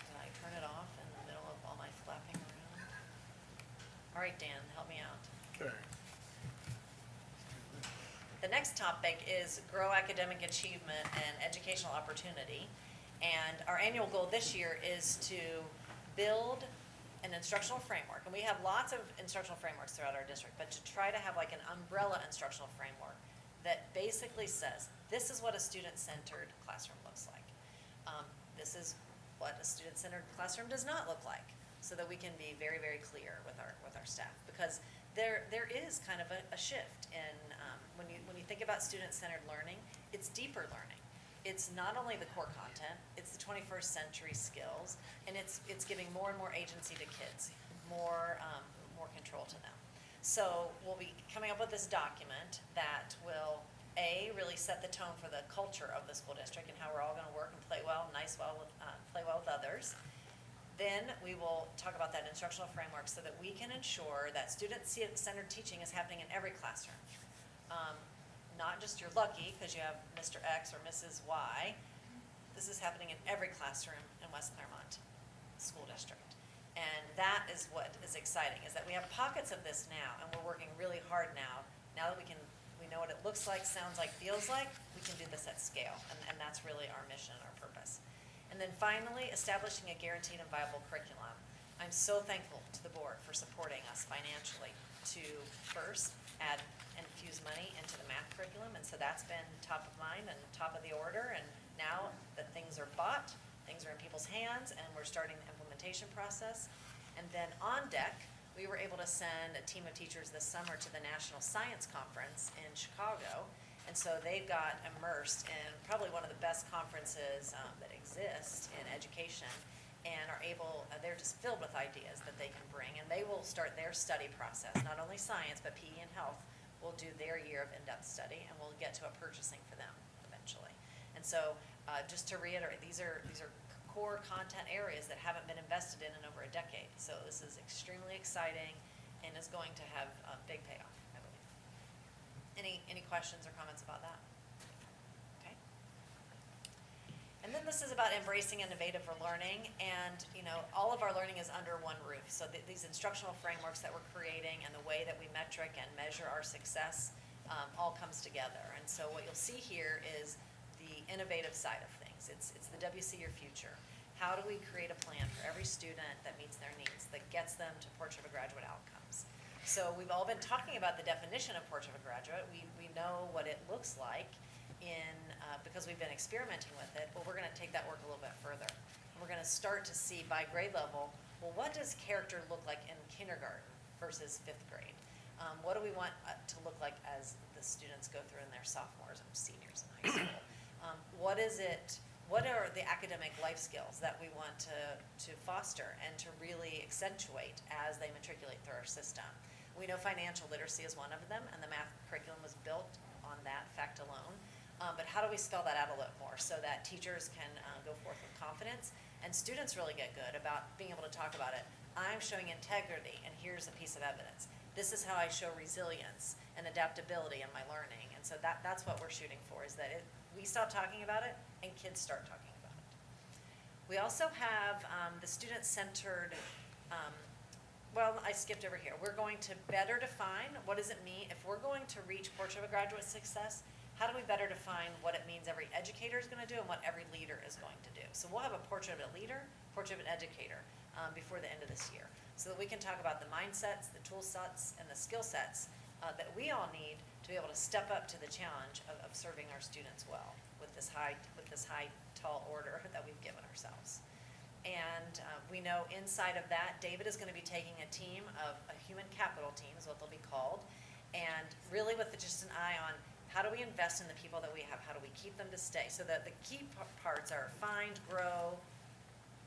Did I turn it off in the middle of all my flapping around? All right, Dan, help me out.
Okay.
The next topic is grow academic achievement and educational opportunity. And our annual goal this year is to build an instructional framework. And we have lots of instructional frameworks throughout our district, but to try to have like an umbrella instructional framework that basically says, this is what a student-centered classroom looks like. This is what a student-centered classroom does not look like, so that we can be very, very clear with our staff. Because there is kind of a shift in, when you think about student-centered learning, it's deeper learning. It's not only the core content, it's the 21st century skills, and it's giving more and more agency to kids, more control to them. So we'll be coming up with this document that will, really set the tone for the culture of the school district and how we're all gonna work and play well with others. Then we will talk about that instructional framework so that we can ensure that student-centered teaching is happening in every classroom. Not just you're lucky because you have Mr. X or Mrs. Y. This is happening in every classroom in West Clermont School District. And that is what is exciting, is that we have pockets of this now, and we're working really hard now that we know what it looks like, sounds like, feels like, we can do this at scale. And that's really our mission, our purpose. And then finally, establishing a guaranteed and viable curriculum. I'm so thankful to the board for supporting us financially to first infuse money into the math curriculum, and so that's been top of mind and top of the order, and now that things are bought, things are in people's hands, and we're starting the implementation process. And then on deck we were able to send a team of teachers this summer to the National Science Conference in Chicago. And so they've got immersed in probably one of the best conferences that exist in education, and are able, they're just filled with ideas that they can bring, and they will start their study process. Not only science, but PE and health will do their year of in-depth study, and we'll get to a purchasing for them eventually. And so, just to reiterate, these are core content areas that haven't been invested in over a decade. So this is extremely exciting and is going to have a big payoff, I believe. Any questions or comments about that? Okay. And then this is about embracing innovative learning, and all of our learning is under one roof. So these instructional frameworks that we're creating and the way that we metric and measure our success all comes together. And so what you'll see here is the innovative side of things. It's the WC Your Future. How do we create a plan for every student that meets their needs, that gets them to Portrait of a Graduate outcomes? So we've all been talking about the definition of Portrait of a Graduate. We know what it looks like because we've been experimenting with it, but we're going to take that work a little bit further. And we're going to start to see by grade level, well, what does character look like in kindergarten versus 5th grade? What do we want to look like as the students go through in their sophomores and seniors in high school? What are the academic life skills that we want to foster and to really accentuate as they matriculate through our system? We know financial literacy is one of them, and the math curriculum was built on that fact alone. But how do we spell that out a little more so that teachers can go forth with confidence and students really get good about being able to talk about it? I'm showing integrity, and here's a piece of evidence. This is how I show resilience and adaptability in my learning. And so that's what we're shooting for, is that we stop talking about it and kids start talking about it. We also have the student-centered, I skipped over here. We're going to better define what does it mean if we're going to reach Portrait of a Graduate success. How do we better define what it means every educator is going to do and what every leader is going to do? So we'll have a portrait of a leader, portrait of an educator before the end of this year, so that we can talk about the mindsets, the tool sets, and the skill sets that we all need to be able to step up to the challenge of serving our students well with this high, tall order that we've given ourselves. And we know inside of that, David is going to be taking a team of a human capital team, is what they'll be called, and really with just an eye on how do we invest in the people that we have, how do we keep them to stay, so that the key parts are find, grow,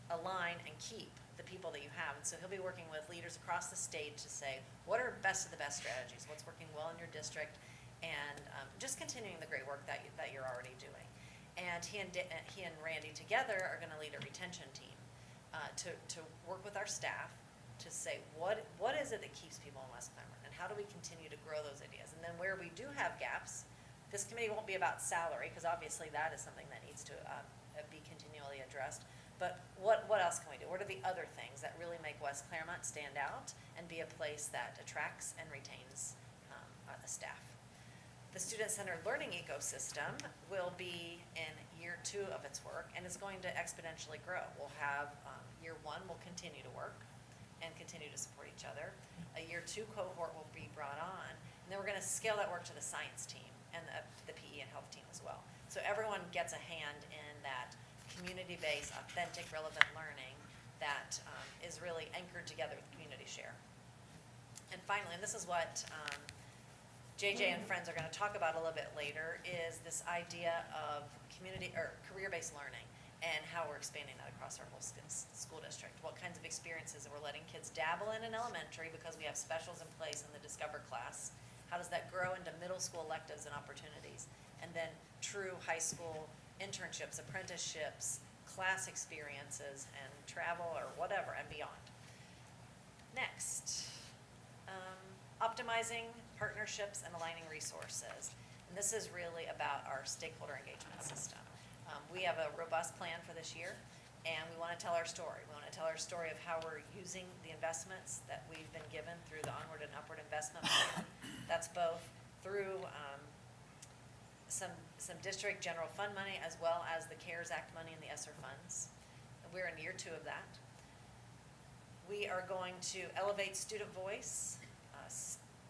align, and keep the people that you have. And so he'll be working with leaders across the state to say, what are best of the best strategies, what's working well in your district, and just continuing the great work that you're already doing. And he and Randy together are going to lead a retention team to work with our staff to say, what is it that keeps people in West Clermont, and how do we continue to grow those ideas? And then where we do have gaps, this committee won't be about salary, because obviously that is something that needs to be continually addressed. But what else can we do? What are the other things that really make West Clermont stand out and be a place that attracts and retains a staff? The student-centered learning ecosystem will be in year 2 of its work, and it's going to exponentially grow. We'll have year 1 will continue to work and continue to support each other. A year 2 cohort will be brought on, and then we're going to scale that work to the science team and the PE and health team as well. So everyone gets a hand in that community-based, authentic, relevant learning that is really anchored together with community share. And finally, and this is what JJ and friends are going to talk about a little bit later, is this idea of community or career-based learning and how we're expanding that across our whole school district. What kinds of experiences that we're letting kids dabble in elementary because we have specials in place in the Discover class. How does that grow into middle school electives and opportunities? And then true high school internships, apprenticeships, class experiences, and travel or whatever and beyond. Next, optimizing partnerships and aligning resources. And this is really about our stakeholder engagement system. We have a robust plan for this year, and we want to tell our story. We want to tell our story of how we're using the investments that we've been given through the Onward and Upward Investment Plan. That's both through some district general fund money as well as the CARES Act money and the ESSER funds. We're in year 2 of that. We are going to elevate student voice.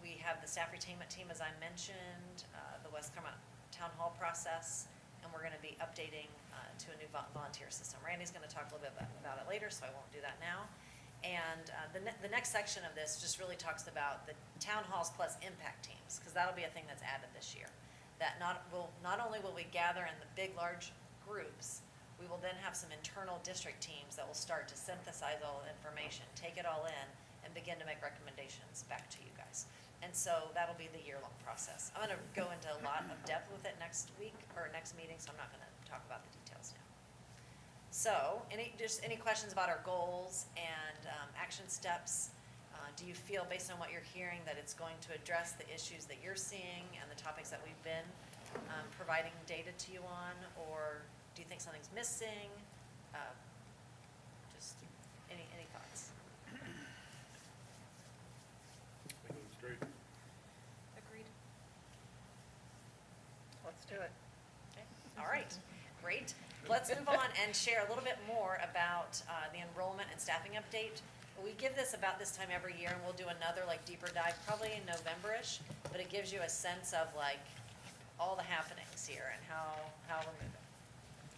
We have the staff retainment team, as I mentioned, the West Clermont Town Hall process, and we're going to be updating to a new volunteer system. Randy's going to talk a little bit about it later, so I won't do that now. And the next section of this just really talks about the town halls plus impact teams, because that'll be a thing that's added this year. That not only will we gather in the big, large groups, we will then have some internal district teams that will start to synthesize all the information, take it all in, and begin to make recommendations back to you guys. And so that'll be the year-long process. I'm gonna go into a lot of depth with it next week, or next meeting, so I'm not gonna talk about the details now. So, any questions about our goals and action steps? Do you feel, based on what you're hearing, that it's going to address the issues that you're seeing and the topics that we've been providing data to you on? Or do you think something's missing? Just any thoughts?
I think it was great.
Agreed.
Let's do it.
Okay. All right, great. Let's move on and share a little bit more about the enrollment and staffing update. We give this about this time every year, and we'll do another deeper dive probably in November-ish, but it gives you a sense of all the happenings here and how we're moving.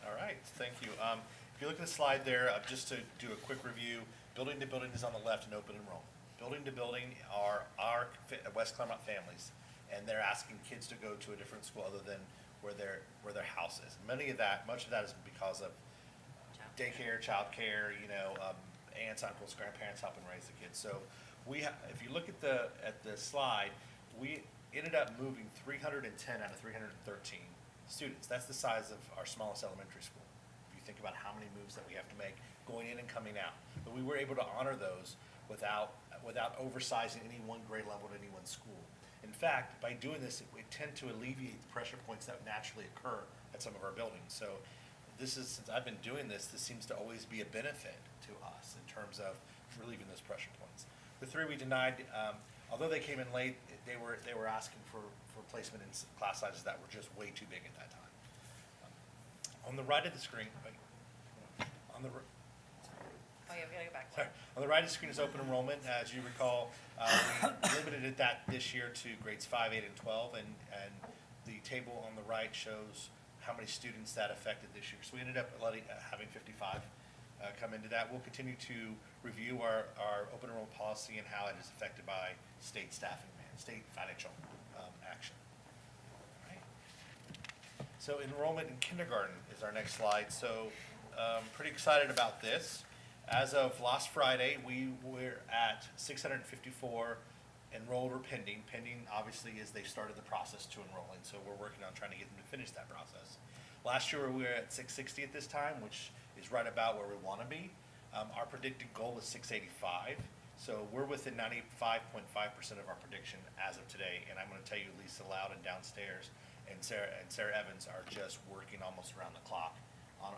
All right, thank you. If you look at the slide there, just to do a quick review, building to building is on the left and open enrollment. Building to building are our West Clermont families, and they're asking kids to go to a different school other than where their house is. Much of that is because of daycare, childcare, aunts, uncles, grandparents helping raise the kids. So if you look at the slide, we ended up moving 310 out of 313 students. That's the size of our smallest elementary school. If you think about how many moves that we have to make going in and coming out. But we were able to honor those without oversizing any one grade level at any one school. In fact, by doing this, we tend to alleviate the pressure points that naturally occur at some of our buildings. So since I've been doing this seems to always be a benefit to us in terms of relieving those pressure points. The 3 we denied, although they came in late, they were asking for placement in class sizes that were just way too big at that time. On the right of the screen, on the
Oh, yeah, we gotta go back.
Sorry. On the right of the screen is open enrollment. As you recall, we limited that this year to grades 5, 8, and 12, and the table on the right shows how many students that affected this year. So we ended up having 55 come into that. We'll continue to review our open enrollment policy and how it is affected by state staffing, state financial action. All right. So enrollment in kindergarten is our next slide. So pretty excited about this. As of last Friday, we were at 654 enrolled or pending. Pending, obviously, is they started the process to enroll, and so we're working on trying to get them to finish that process. Last year, we were at 660 at this time, which is right about where we want to be. Our predicted goal is 685, so we're within 95.5% of our prediction as of today, and I'm going to tell you Lisa Loudon downstairs and Sarah Evans are just working almost around the clock on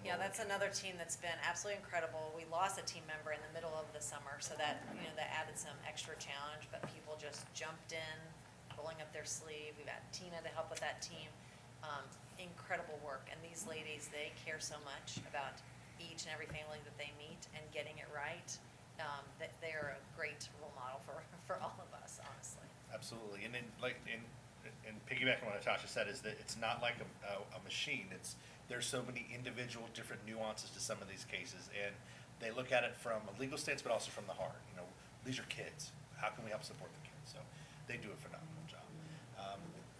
Yeah, that's another team that's been absolutely incredible. We lost a team member in the middle of the summer, so that added some extra challenge, but people just jumped in, rolling up their sleeve. We've got Tina to help with that team. Incredible work, and these ladies, they care so much about each and every family that they meet and getting it right. That they're a great role model for all of us, honestly.
Absolutely, and then and piggybacking on what Natasha said is that it's not like a machine. There's so many individual different nuances to some of these cases, and they look at it from a legal stance, but also from the heart. These are kids. How can we help support the kids? So they do a phenomenal job.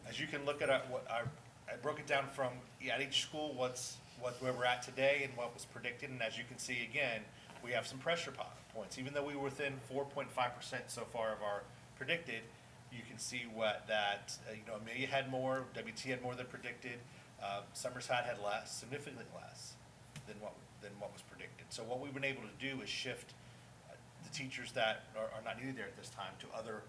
As you can look at I broke it down from at each school where we're at today and what was predicted, and as you can see again, we have some pressure points. Even though we were within 4.5% so far of our predicted, you can see Amelia had more, WT had more than predicted. Somerset had less, significantly less than what was predicted. So what we've been able to do is shift the teachers that are not needed there at this time to other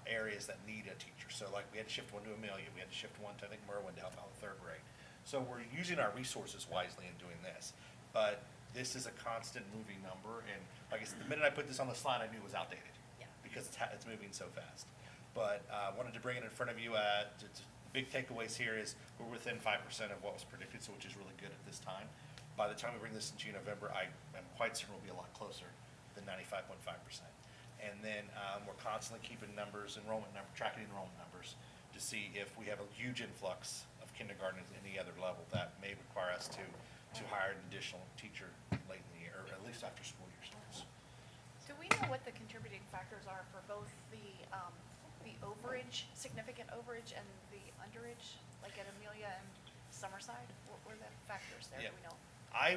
areas that need a teacher. So we had to shift one to Amelia, we had to shift one to Merwin to help out with 3rd grade. So we're using our resources wisely in doing this. But this is a constant moving number, and like I said, the minute I put this on the slide, I knew it was outdated.
Yeah.
Because it's moving so fast. But I wanted to bring it in front of you. Big takeaways here is we're within 5% of what was predicted, so which is really good at this time. By the time we bring this into November, I am quite certain we'll be a lot closer than 95.5%. And then we're constantly keeping tracking enrollment numbers to see if we have a huge influx of kindergarten at any other level that may require us to hire an additional teacher late in the year, or at least after school year starts.
factors are for both the overage, significant overage, and the underage, like at Amelia and Summerside? What were the factors there, do
Yeah.
we know?
I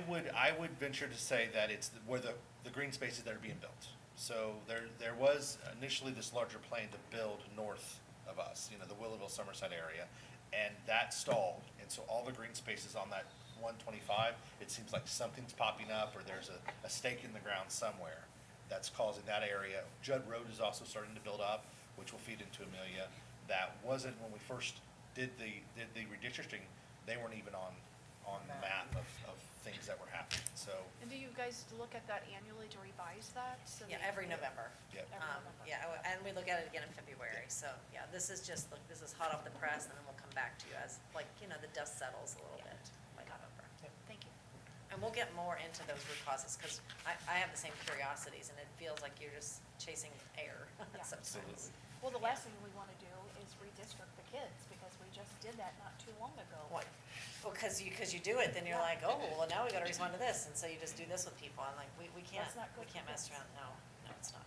would venture to say that it's where the green spaces that are being built. So there was initially this larger plan to build north of us, the Willowville, Summerside area, and that stalled. And so all the green spaces on that 125, it seems like something's popping up, or there's a stake in the ground somewhere that's causing that area. Judd Road is also starting to build up, which will feed into Amelia. That wasn't, when we first did the redistricting, they weren't even on the map of things that were happening, so.
And do you guys look at that annually to revise that? So
Yeah,
that-
every November.
Yep.
Every November.
Yeah, and we look at it again in February, so, yeah, this is just, look, this is hot off the press, and then we'll come back to you as, like, the dust settles a little bit by November.
Thank you.
And we'll get more into those root causes, because I have the same curiosities, and it feels like you're just chasing air
Yeah.
sometimes.
Well, the last thing we want to do is redistrict the kids, because we just did that not too long ago.
What? Well, because you do it, then you're like, oh, well, now we gotta respond to this, and so you just do this with people, I'm like, we can't,
That's not
we
good
can't
for
mess
kids.
around, no, it's not.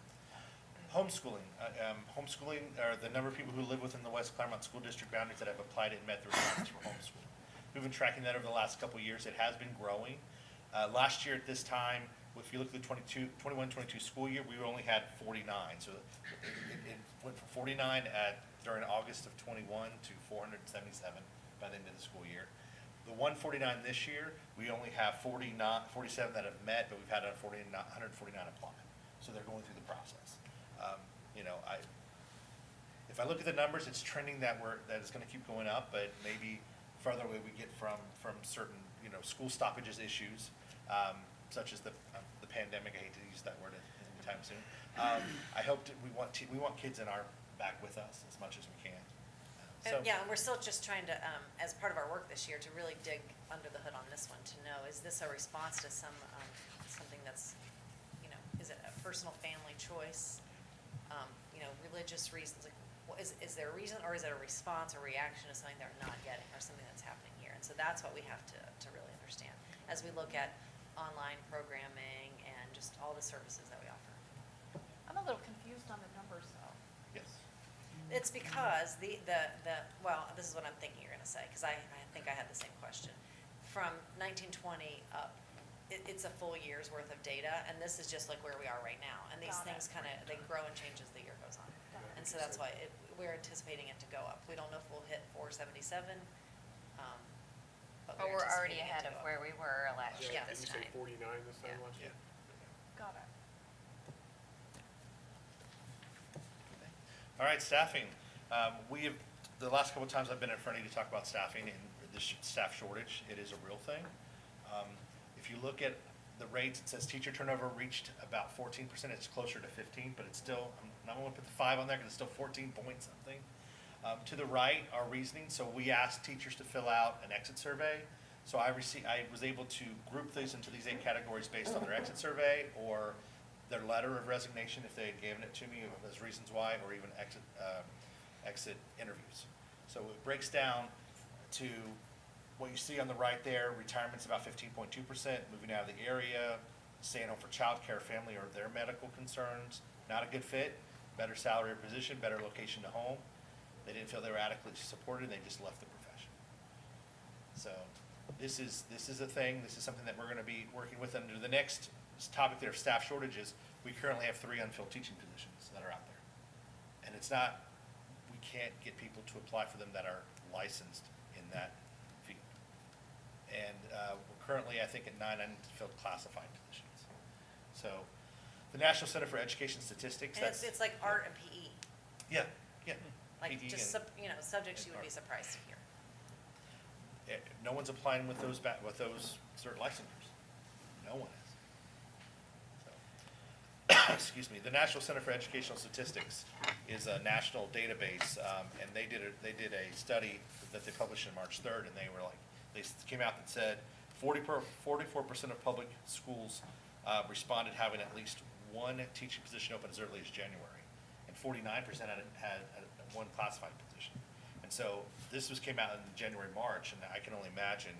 Homeschooling, or the number of people who live within the West Clermont School District boundaries that have applied and met the requirements for homeschooling. We've been tracking that over the last couple of years. It has been growing. Last year at this time, if you look at the 21-22 school year, we only had 49. So it went from 49 during August of 21 to 477 by the end of the school year. The 149 this year, we only have 47 that have met, but we've had 149 apply. So they're going through the process. If I look at the numbers, it's trending that it's going to keep going up, but maybe farther away we get from certain school stoppages issues, such as the pandemic. I hate to use that word anytime soon. I hope we want kids back with us as much as we can.
And yeah, and we're still just trying to, as part of our work this year, to really dig under the hood on this one, to know, is this a response to something that's, is it a personal family choice? Religious reasons, like, is there a reason, or is it a response or reaction to something they're not getting, or something that's happening here? And so that's what we have to really understand, as we look at online programming and just all the services that we offer.
I'm a little confused on the numbers, though.
Yes.
It's because well, this is what I'm thinking you're gonna say, because I think I had the same question. From 1920 up, it's a full year's worth of data, and this is just like where we are right now. And these
Got it.
things they grow and change as the year goes on.
Got it.
And so that's why we're anticipating it to go up. We don't know if we'll hit 477,
But we're already
anticipating it
ahead
to
of
go up.
where we were last year
Yeah.
this
Didn't you
time.
say 49 this time
Yeah.
last year?
Got it.
All right, staffing. The last couple of times I've been in front of you to talk about staffing and the staff shortage, it is a real thing. If you look at the rates, it says teacher turnover reached about 14%. It's closer to 15, but it's still, I'm not going to put the 5 on there because it's still 14 point something. To the right, our reasoning. So we asked teachers to fill out an exit survey. So I was able to group these into these 8 categories based on their exit survey or their letter of resignation if they had given it to me as reasons why, or even exit interviews. So it breaks down to what you see on the right there. Retirement's about 15.2%, moving out of the area, staying home for childcare, family, or their medical concerns. Not a good fit, better salary or position, better location to home. They didn't feel they were adequately supported, they just left the profession. So this is a thing, this is something that we're going to be working with under the next topic there of staff shortages. We currently have 3 unfilled teaching positions that are out there. And it's not, we can't get people to apply for them that are licensed in that field. And we're currently, I think, at 9 unfilled classified positions. So the National Center for Education Statistics,
And
that's.
it's like art and PE,
Yeah.
like
PD
just,
and-
subjects
and
you would be
art.
surprised to hear.
No one's applying with those cert licensures. No one is. So, excuse me. The National Center for Educational Statistics is a national database, and they did a study that they published on March 3rd, and they came out and said 44% of public schools responded having at least one teaching position open as early as January, and 49% had one classified position. And so this came out in January, March, and I can only imagine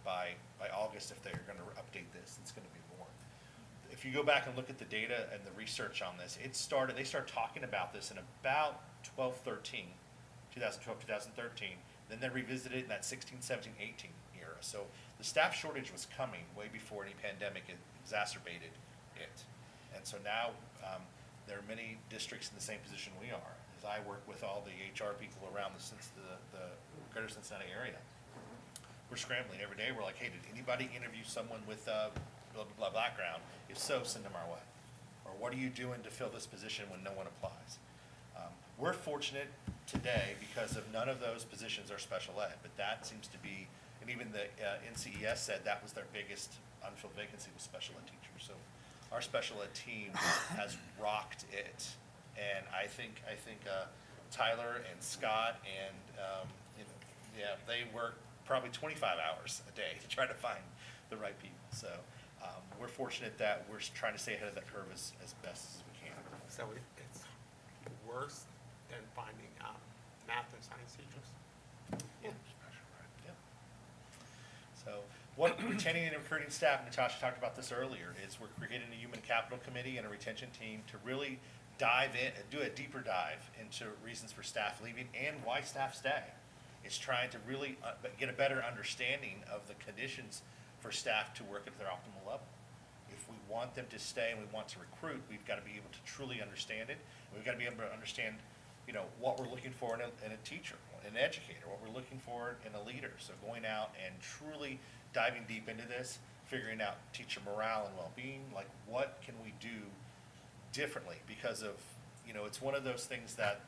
by August, if they're going to update this, it's going to be more. if you go back and look at the data and the research on this, they started talking about this in about 2012, 2013. Then they revisited it in that 16, 17, 18 era. So the staff shortage was coming way before any pandemic exacerbated it. And so now there are many districts in the same position we are. As I work with all the HR people around the Greater Cincinnati area, we're scrambling every day. We're like, hey, did anybody interview someone with blah, blah, blah background? If so, send them our way. Or what are you doing to fill this position when no one applies? We're fortunate today because of none of those positions are special ed, but that seems to be, and even the NCES said that was their biggest unfilled vacancy was special ed teachers. So our special ed team has rocked it. And I think Tyler and Scott and, they work probably 25 hours a day to try to find the right people. So we're fortunate that we're trying to stay ahead of that curve as best as we can.
So it's worse than finding math and science teachers?
Yeah. Yeah. So what retaining and recruiting staff, Natasha talked about this earlier, is we're creating a human capital committee and a retention team to really dive in and do a deeper dive into reasons for staff leaving and why staff stay. It's trying to really get a better understanding of the conditions for staff to work at their optimal level. If we want them to stay and we want to recruit, we've got to be able to truly understand it. We've got to be able to understand, what we're looking for in a teacher, an educator, what we're looking for in a leader. So going out and truly diving deep into this, figuring out teacher morale and well-being, like what can we do differently? Because of, it's one of those things that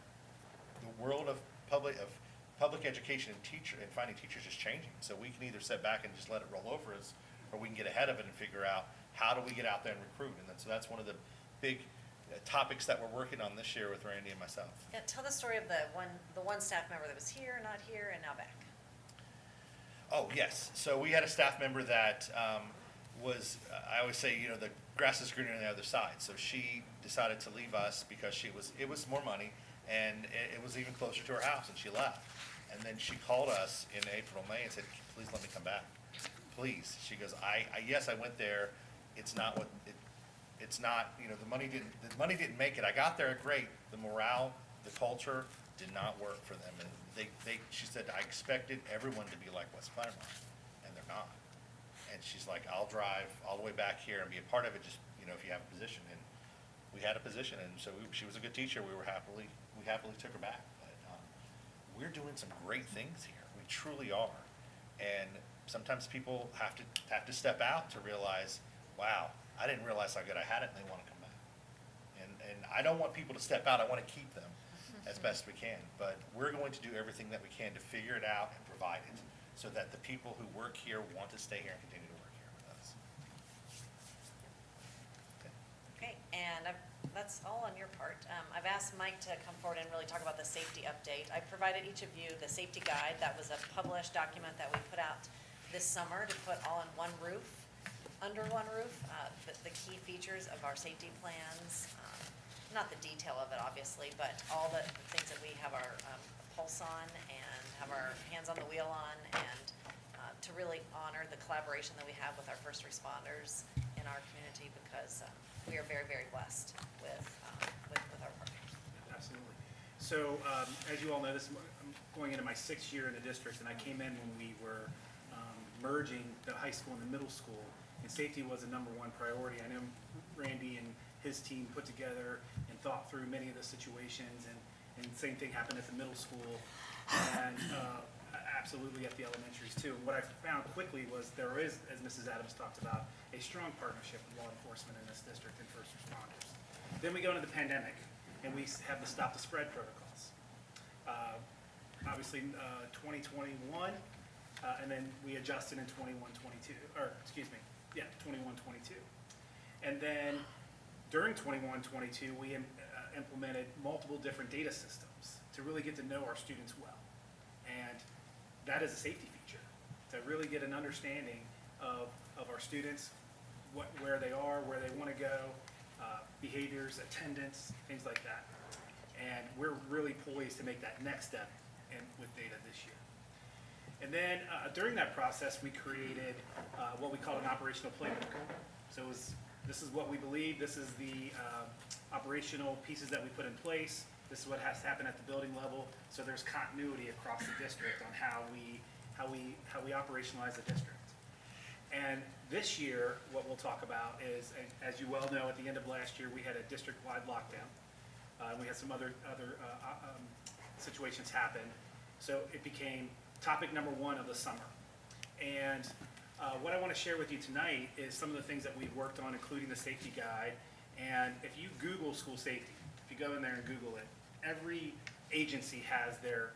the world of public education and finding teachers is changing. So we can either sit back and just let it roll over us, or we can get ahead of it and figure out how do we get out there and recruit. And so that's one of the big topics that we're working on this year with Randy and myself.
Yeah, tell the story of the one staff member that was here, not here, and now back.
Oh, yes. So we had a staff member that was, I always say, the grass is greener on the other side. So she decided to leave us because it was more money, and it was even closer to her house, and she left. And then she called us in April, May, and said, please let me come back. Please. She goes, yes, I went there. It's not what, it's not, the money didn't make it. I got there, great. The morale, the culture did not work for them. And she said, I expected everyone to be like West Clermont, and they're not. And she's like, I'll drive all the way back here and be a part of it, just, if you have a position. And we had a position, and so she was a good teacher. We happily took her back. But we're doing some great things here. We truly are. And sometimes people have to step out to realize, wow, I didn't realize how good I had it, and they want to come back. And I don't want people to step out. I want to keep them as best we can. But we're going to do everything that we can to figure it out and provide it so that the people who work here want to stay here and continue to work here with us.
Okay, and that's all on your part. I've asked Mike to come forward and really talk about the safety update. I provided each of you the safety guide. That was a published document that we put out this summer to put all in one roof, under one roof, the key features of our safety plans, not the detail of it obviously, but all the things that we have our pulse on and have our hands on the wheel on, and to really honor the collaboration that we have with our first responders in our community, because we are very, very blessed with our partners.
Absolutely. So, as you all know, I'm going into my 6th year in the district, and I came in when we were merging the high school and the middle school, and safety was the #1 priority. I know Randy and his team put together and thought through many of the situations, and the same thing happened at the middle school, and absolutely at the elementaries too. And what I found quickly was there is, as Mrs. Adams talked about, a strong partnership with law enforcement in this district and first responders. Then we go into the pandemic, and we have the stop the spread protocols. Obviously, 2021, and then we adjusted in 21-22, or excuse me, yeah, 21-22. And then during 21-22, we implemented multiple different data systems to really get to know our students well. And that is a safety feature, to really get an understanding of our students, where they are, where they want to go, behaviors, attendance, things like that. And we're really poised to make that next step with data this year. And then during that process, we created what we call an operational playbook. So it was this is what we believe, this is the operational pieces that we put in place, this is what has to happen at the building level, so there's continuity across the district on how we operationalize the district. And this year, what we'll talk about is, as you well know, at the end of last year, we had a district-wide lockdown. We had some other situations happen, so it became topic number one of the summer. And what I want to share with you tonight is some of the things that we've worked on, including the safety guide. And if you Google school safety, if you go in there and Google it, every agency has their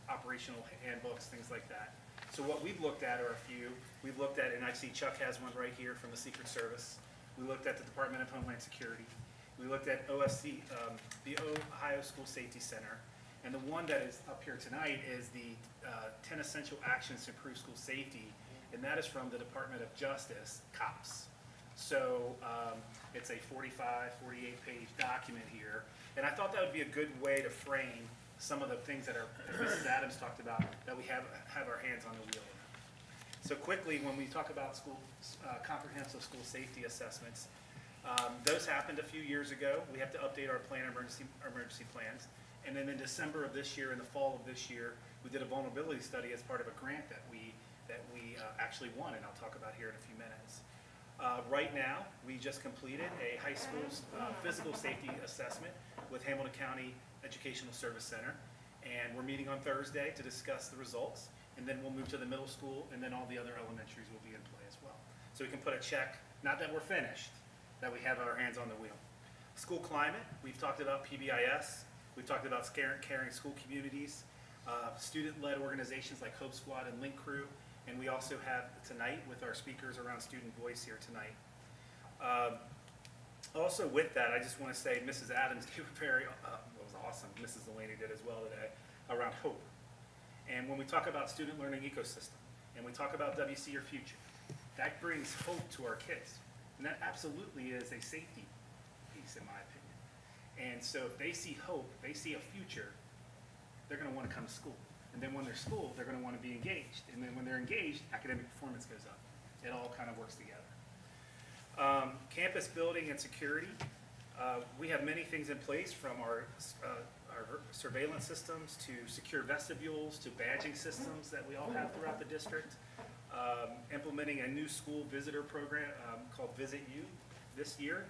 operational handbooks, things like that. So what we've looked at are a few. We've looked at, and I see Chuck has one right here from the Secret Service. We looked at the Department of Homeland Security. We looked at OSC, the Ohio School Safety Center. And the one that is up here tonight is the 10 Essential Actions to Improve School Safety, and that is from the Department of Justice, COPS. So it's a 45, 48-page document here. And I thought that would be a good way to frame some of the things that Mrs. Adams talked about, that we have our hands on the wheel in. So quickly, when we talk about school comprehensive school safety assessments, those happened a few years ago. We have to update our emergency plans. And then in December of this year, in the fall of this year, we did a vulnerability study as part of a grant that we actually won, and I'll talk about here in a few minutes. Right now, we just completed a high school physical safety assessment with Hamilton County Educational Service Center, and we're meeting on Thursday to discuss the results, and then we'll move to the middle school, and then all the other elementaries will be in play as well. So we can put a check, not that we're finished, that we have our hands on the wheel. School climate, we've talked about PBIS, we've talked about caring school communities, student-led organizations like Hope Squad and Link Crew, and we also have tonight with our speakers around student voice here tonight. Also with that, I just want to say Mrs. Adams gave a very, it was awesome, Mrs. Delaney did as well today, around hope. And when we talk about student learning ecosystem, and we talk about WC Your Future, that brings hope to our kids. And that absolutely is a safety piece, in my opinion. And so if they see hope, if they see a future, they're going to want to come to school. And then when they're school, they're going to want to be engaged. And then when they're engaged, academic performance goes up. It all kind of works together. Campus building and security. We have many things in place, from our surveillance systems to secure vestibules to badging systems that we all have throughout the district. Implementing a new school visitor program called Visit You this year.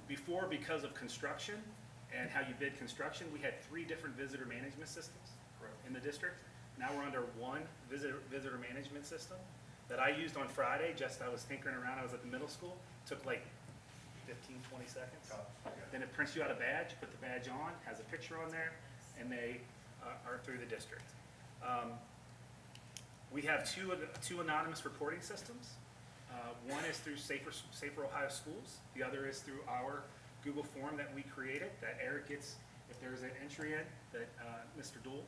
Before, because of construction and how you bid construction, we had 3 different visitor management systems in the district. Now we're under one visitor management system that I used on Friday. Just I was tinkering around. I was at the middle school. It took like 15, 20 seconds. Then it prints you out a badge. You put the badge on, has a picture on there, and they are through the district. We have two anonymous reporting systems. One is through Safer Ohio Schools. The other is through our Google form that we created, that Eric gets, if there's an entry in that Mr. Dool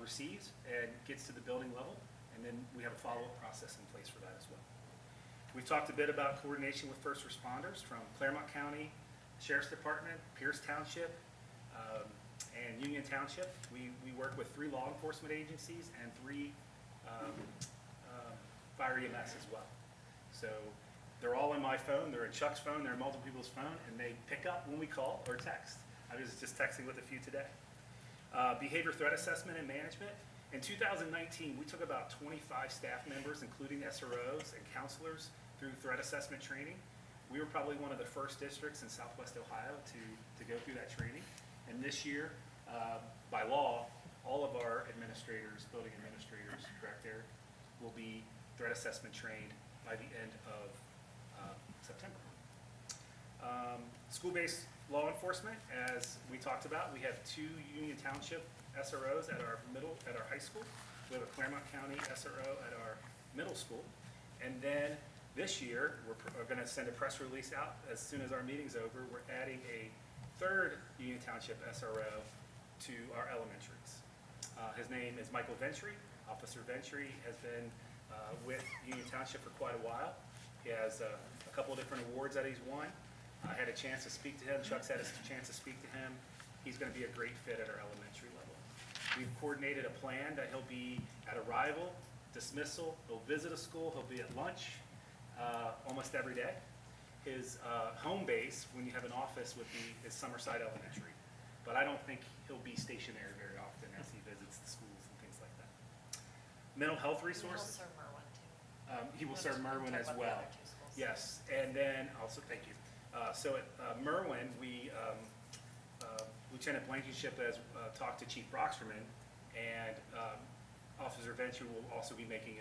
receives and gets to the building level, and then we have a follow-up process in place for that as well. We've talked a bit about coordination with first responders from Clermont County Sheriff's Department, Pierce Township, and Union Township. We work with 3 law enforcement agencies and 3 fire EMS as well. So they're all in my phone, they're in Chuck's phone, they're in multiple people's phone, and they pick up when we call or text. I was just texting with a few today. Behavior threat assessment and management. In 2019, we took about 25 staff members, including SROs and counselors, through threat assessment training. We were probably one of the first districts in Southwest Ohio to go through that training. And this year, by law, all of our administrators, building administrators, correct, Eric, will be threat assessment trained by the end of September. School-based law enforcement, as we talked about, we have 2 Union Township SROs at our high school. We have a Clermont County SRO at our middle school. And then this year, we're going to send a press release out as soon as our meeting's over. We're adding a 3rd Union Township SRO to our elementaries. His name is Michael Ventry. Officer Ventry has been with Union Township for quite a while. He has a couple of different awards that he's won. I had a chance to speak to him. Chuck's had a chance to speak to him. He's going to be a great fit at our elementary level. We've coordinated a plan that he'll be at arrival, dismissal, he'll visit a school, he'll be at lunch almost every day. His home base, when you have an office, would be is Summerside Elementary. But I don't think he'll be stationary very often as he visits the schools and things like that. Mental health
He'll
resources.
serve Merwin too.
He will
We'll
serve
just
Merwin
talk
as
about the
well.
other two schools.
Yes, and then also, thank you. So at Merwin, we, Lieutenant Blankenship has talked to Chief Brocksterman, and Officer Venture will also be making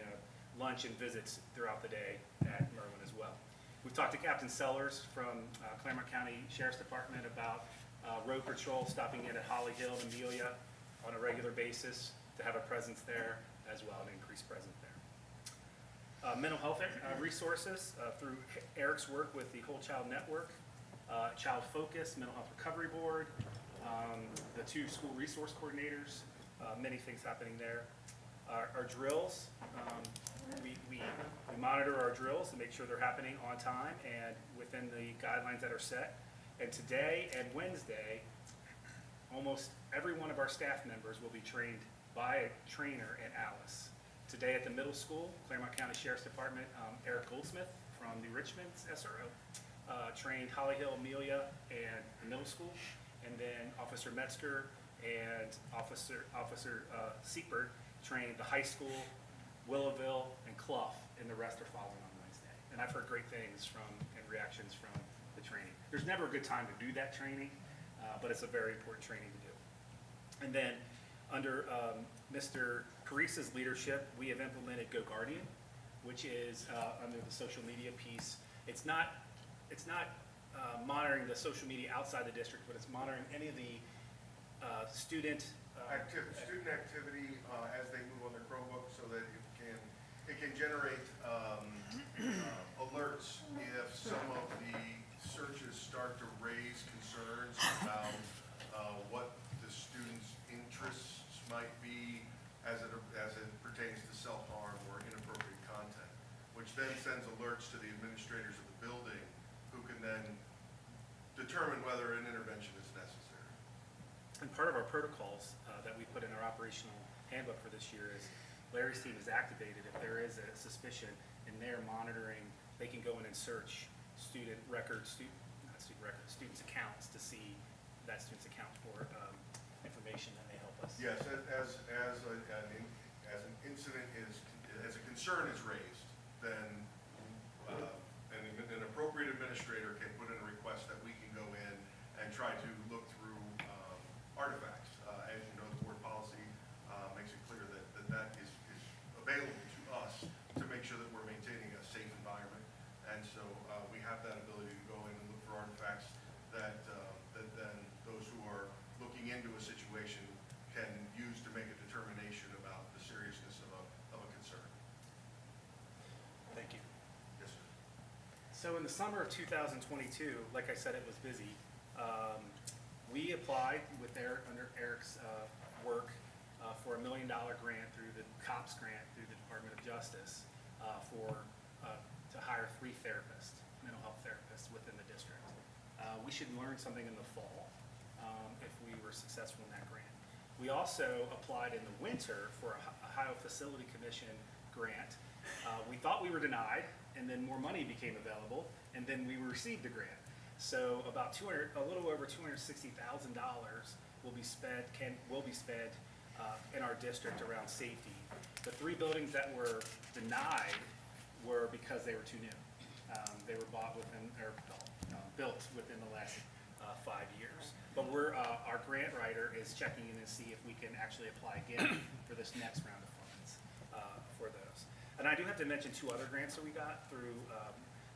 lunch and visits throughout the day at Merwin as well. We've talked to Captain Sellers from Clermont County Sheriff's Department about road patrol stopping in at Holly Hill and Amelia on a regular basis to have a presence there as well, an increased presence there. Mental health resources through Eric's work with the Whole Child Network, Child Focus, Mental Health Recovery Board, the 2 school resource coordinators, many things happening there. Our drills, we monitor our drills to make sure they're happening on time and within the guidelines that are set. And today and Wednesday, almost every one of our staff members will be trained by a trainer at Alice. Today at the middle school, Clermont County Sheriff's Department, Eric Goldsmith from New Richmond's SRO, trained Holly Hill, Amelia, and the middle school. And then Officer Metzger and Officer Seepert trained the high school, Willowville, and Clough, and the rest are following on Wednesday. And I've heard great things and reactions from the training. There's never a good time to do that training, but it's a very important training to do. And then under Mr. Carisa's leadership, we have implemented Goguardian, which is under the social media piece. It's not monitoring the social media outside the district, but it's monitoring any of the student
activity as they move on their Chromebook, so that it can generate alerts if some of the searches start to raise concerns about what the students' interests might be as it pertains to self-harm or inappropriate content, which then sends alerts to the administrators of the building, who can then determine whether an intervention is necessary.
And part of our protocols that we put in our operational handbook for this year is Larry's team is activated if there is a suspicion, and they're monitoring. They can go in and search students' accounts to see that student's account for information that may help us.
Yes, as an incident as a concern is raised, then an appropriate administrator can put in a request that we can go in and try to look through artifacts. As you know, the board policy makes it clear that is available to us to make sure that we're maintaining a safe environment. And so we have that ability to go in and look for artifacts that then those who are looking into a situation can use to make a determination about the seriousness of a concern.
Thank you.
Yes, sir.
So in the summer of 2022, like I said, it was busy. We applied under Eric's work for $1 million grant through the COPS grant through the Department of Justice to hire 3 therapists, mental health therapists within the district. We should learn something in the fall if we were successful in that grant. We also applied in the winter for a Ohio Facility Commission grant. We thought we were denied, and then more money became available, and then we received the grant. So about a little over $260,000 will be spent in our district around safety. The 3 buildings that were denied were because they were too new. They were built within the last 5 years. But our grant writer is checking in to see if we can actually apply again for this next round of funds for those. And I do have to mention 2 other grants that we got through.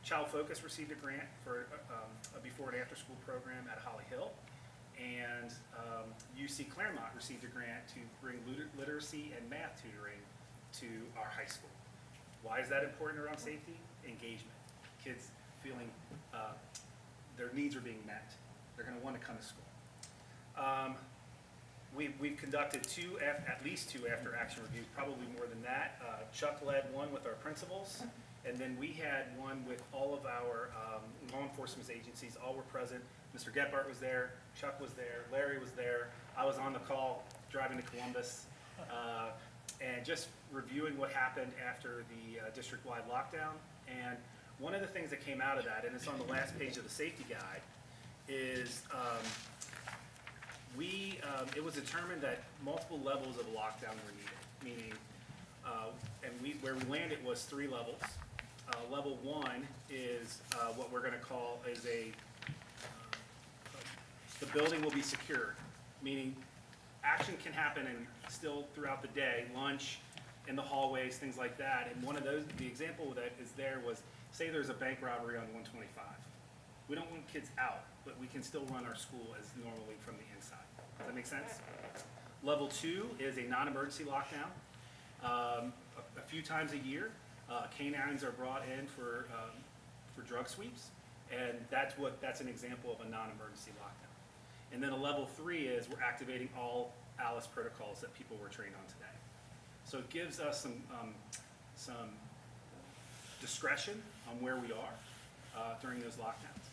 Child Focus received a grant for a before and after school program at Holly Hill. And UC Clermont received a grant to bring literacy and math tutoring to our high school. Why is that important around safety? Engagement. Kids feeling their needs are being met. They're going to want to come to school. We've conducted at least two after-action reviews, probably more than that. Chuck led one with our principals, and then we had one with all of our law enforcement agencies. All were present. Mr. Gephardt was there, Chuck was there, Larry was there. I was on the call driving to Columbus, and just reviewing what happened after the district-wide lockdown. And one of the things that came out of that, and it's on the last page of the safety guide, is it was determined that multiple levels of lockdown were needed, meaning, where we landed was 3 levels. Level 1 is what we're gonna call is the building will be secured, meaning action can happen and still throughout the day, lunch, in the hallways, things like that. And one of those, the example that is there was, say there's a bank robbery on 125. We don't want kids out, but we can still run our school as normally from the inside. Does that make sense? Level 2 is a non-emergency lockdown. A few times a year, canines are brought in for drug sweeps, and that's an example of a non-emergency lockdown. And then a level 3 is we're activating all ALICE protocols that people were trained on today. So it gives us some discretion on where we are during those lockdowns.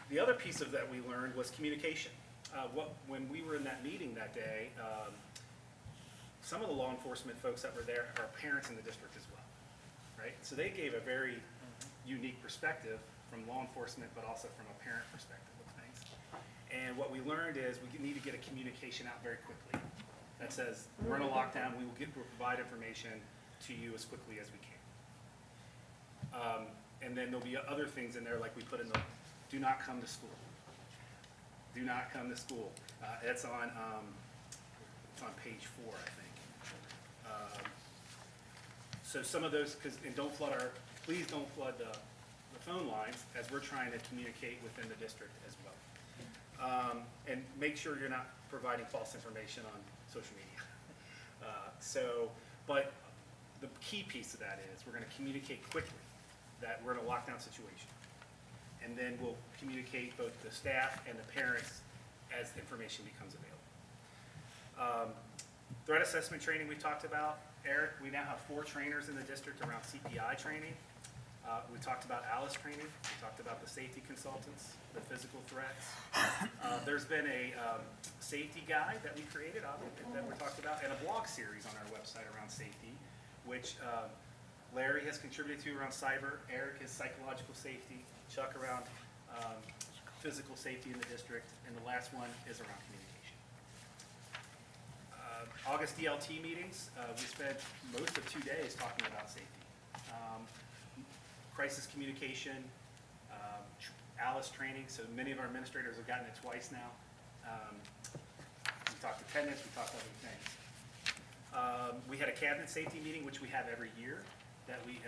The other piece of that we learned was communication. When we were in that meeting that day, some of the law enforcement folks that were there are parents in the district as well, right? So they gave a very unique perspective from law enforcement, but also from a parent perspective of things. And what we learned is we need to get a communication out very quickly that says, we're in a lockdown, we'll provide information to you as quickly as we can. And then there'll be other things in there, like we put in the, do not come to school. Do not come to school. It's on page 4, I think. So some of those, and please don't flood the phone lines as we're trying to communicate within the district as well. And make sure you're not providing false information on social media. But the key piece of that is we're going to communicate quickly that we're in a lockdown situation. And then we'll communicate both the staff and the parents as information becomes available. Threat assessment training we talked about. Eric, we now have 4 trainers in the district around CPI training. We talked about ALICE training. We talked about the safety consultants, the physical threats. There's been a safety guide that we created that we're talking about, and a blog series on our website around safety, which Larry has contributed to around cyber, Eric is psychological safety, Chuck around physical safety in the district, and the last one is around communication. August DLT meetings, we spent most of 2 days talking about safety. Crisis communication, ALICE training, so many of our administrators have gotten it twice now. We talked attendance, we talked other things. We had a cabinet safety meeting, which we have every year, that we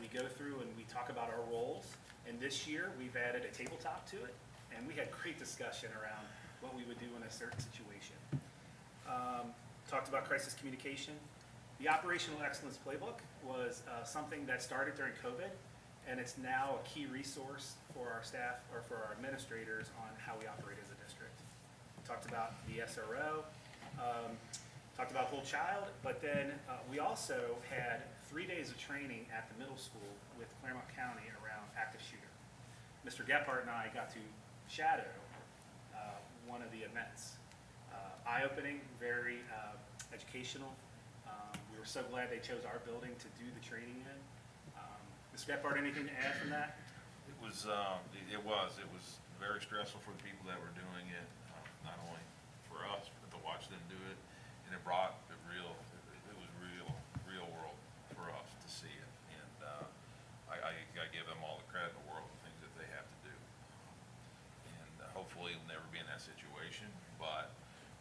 go through and we talk about our roles. And this year, we've added a tabletop to it, and we had great discussion around what we would do in a certain situation. Talked about crisis communication. The Operational Excellence Playbook was something that started during COVID, and it's now a key resource for our staff or for our administrators on how we operate as a district. We talked about the SRO, talked about whole child, but then we also had 3 days of training at the middle school with Clermont County around active shooter. Mr. Gephardt and I got to shadow one of the events. Eye-opening, very educational. We were so glad they chose our building to do the training in. Mr. Gephardt, anything to add from that?
It was very stressful for the people that were doing it, not only for us, but to watch them do it. And it brought it was real world for us to see it. And I give them all the credit in the world for things that they have to do. And hopefully it'll never be in that situation, but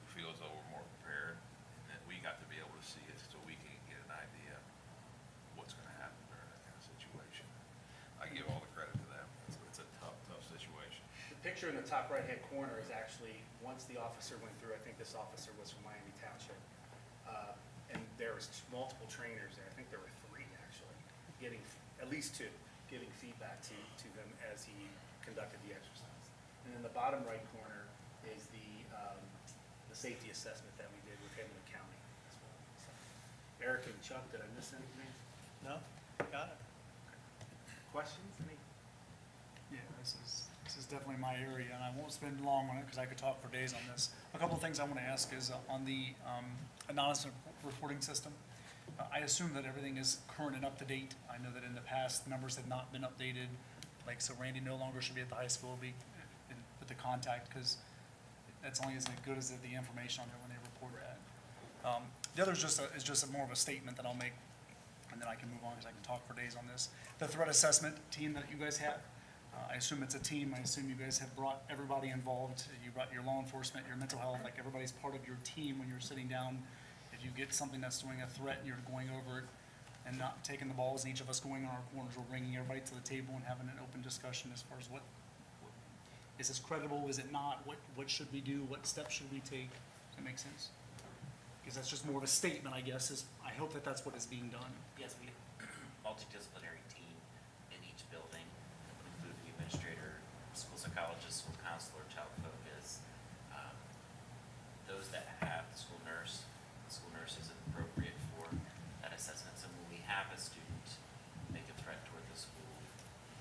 we feel as though we're more prepared and that we got to be able to see it so we can get an idea of what's going to happen during that kind of situation. I give all the credit to them. It's a tough situation.
The picture in the top right-hand corner is actually, once the officer went through, I think this officer was from Miami Township, and there was multiple trainers there. I think there were 3 actually, at least 2, giving feedback to them as he conducted the exercise. And in the bottom right corner is the safety assessment that we did with him in the county as well. So, Eric and Chuck, did I miss anything?
No, got it.
Questions? Any?
Yeah, this is definitely my area, and I won't spend long on it because I could talk for days on this. A couple of things I want to ask is on the anonymous reporting system. I assume that everything is current and up to date. I know that in the past, numbers have not been updated. Like, so Randy no longer should be at the high school, with the contact, because that's only as good as the information on there when they report that. The other is just more of a statement that I'll make, and then I can move on, because I can talk for days on this. The threat assessment team that you guys have, I assume it's a team. I assume you guys have brought everybody involved. You brought your law enforcement, your mental health, like everybody's part of your team when you're sitting down. If you get something that's doing a threat and you're going over it and not taking the balls and each of us going in our corners, we're bringing everybody to the table and having an open discussion as far as what is this credible, is it not, what should we do, what steps should we take? Does that make sense? Because that's just more of a statement, I guess, I hope that that's what is being done.
Yes, we have a multidisciplinary team in each building, including the administrator, school psychologist, school counselor, child focus, those that have the school nurse. The school nurse is appropriate for that assessment. So when we have a student make a threat toward the school,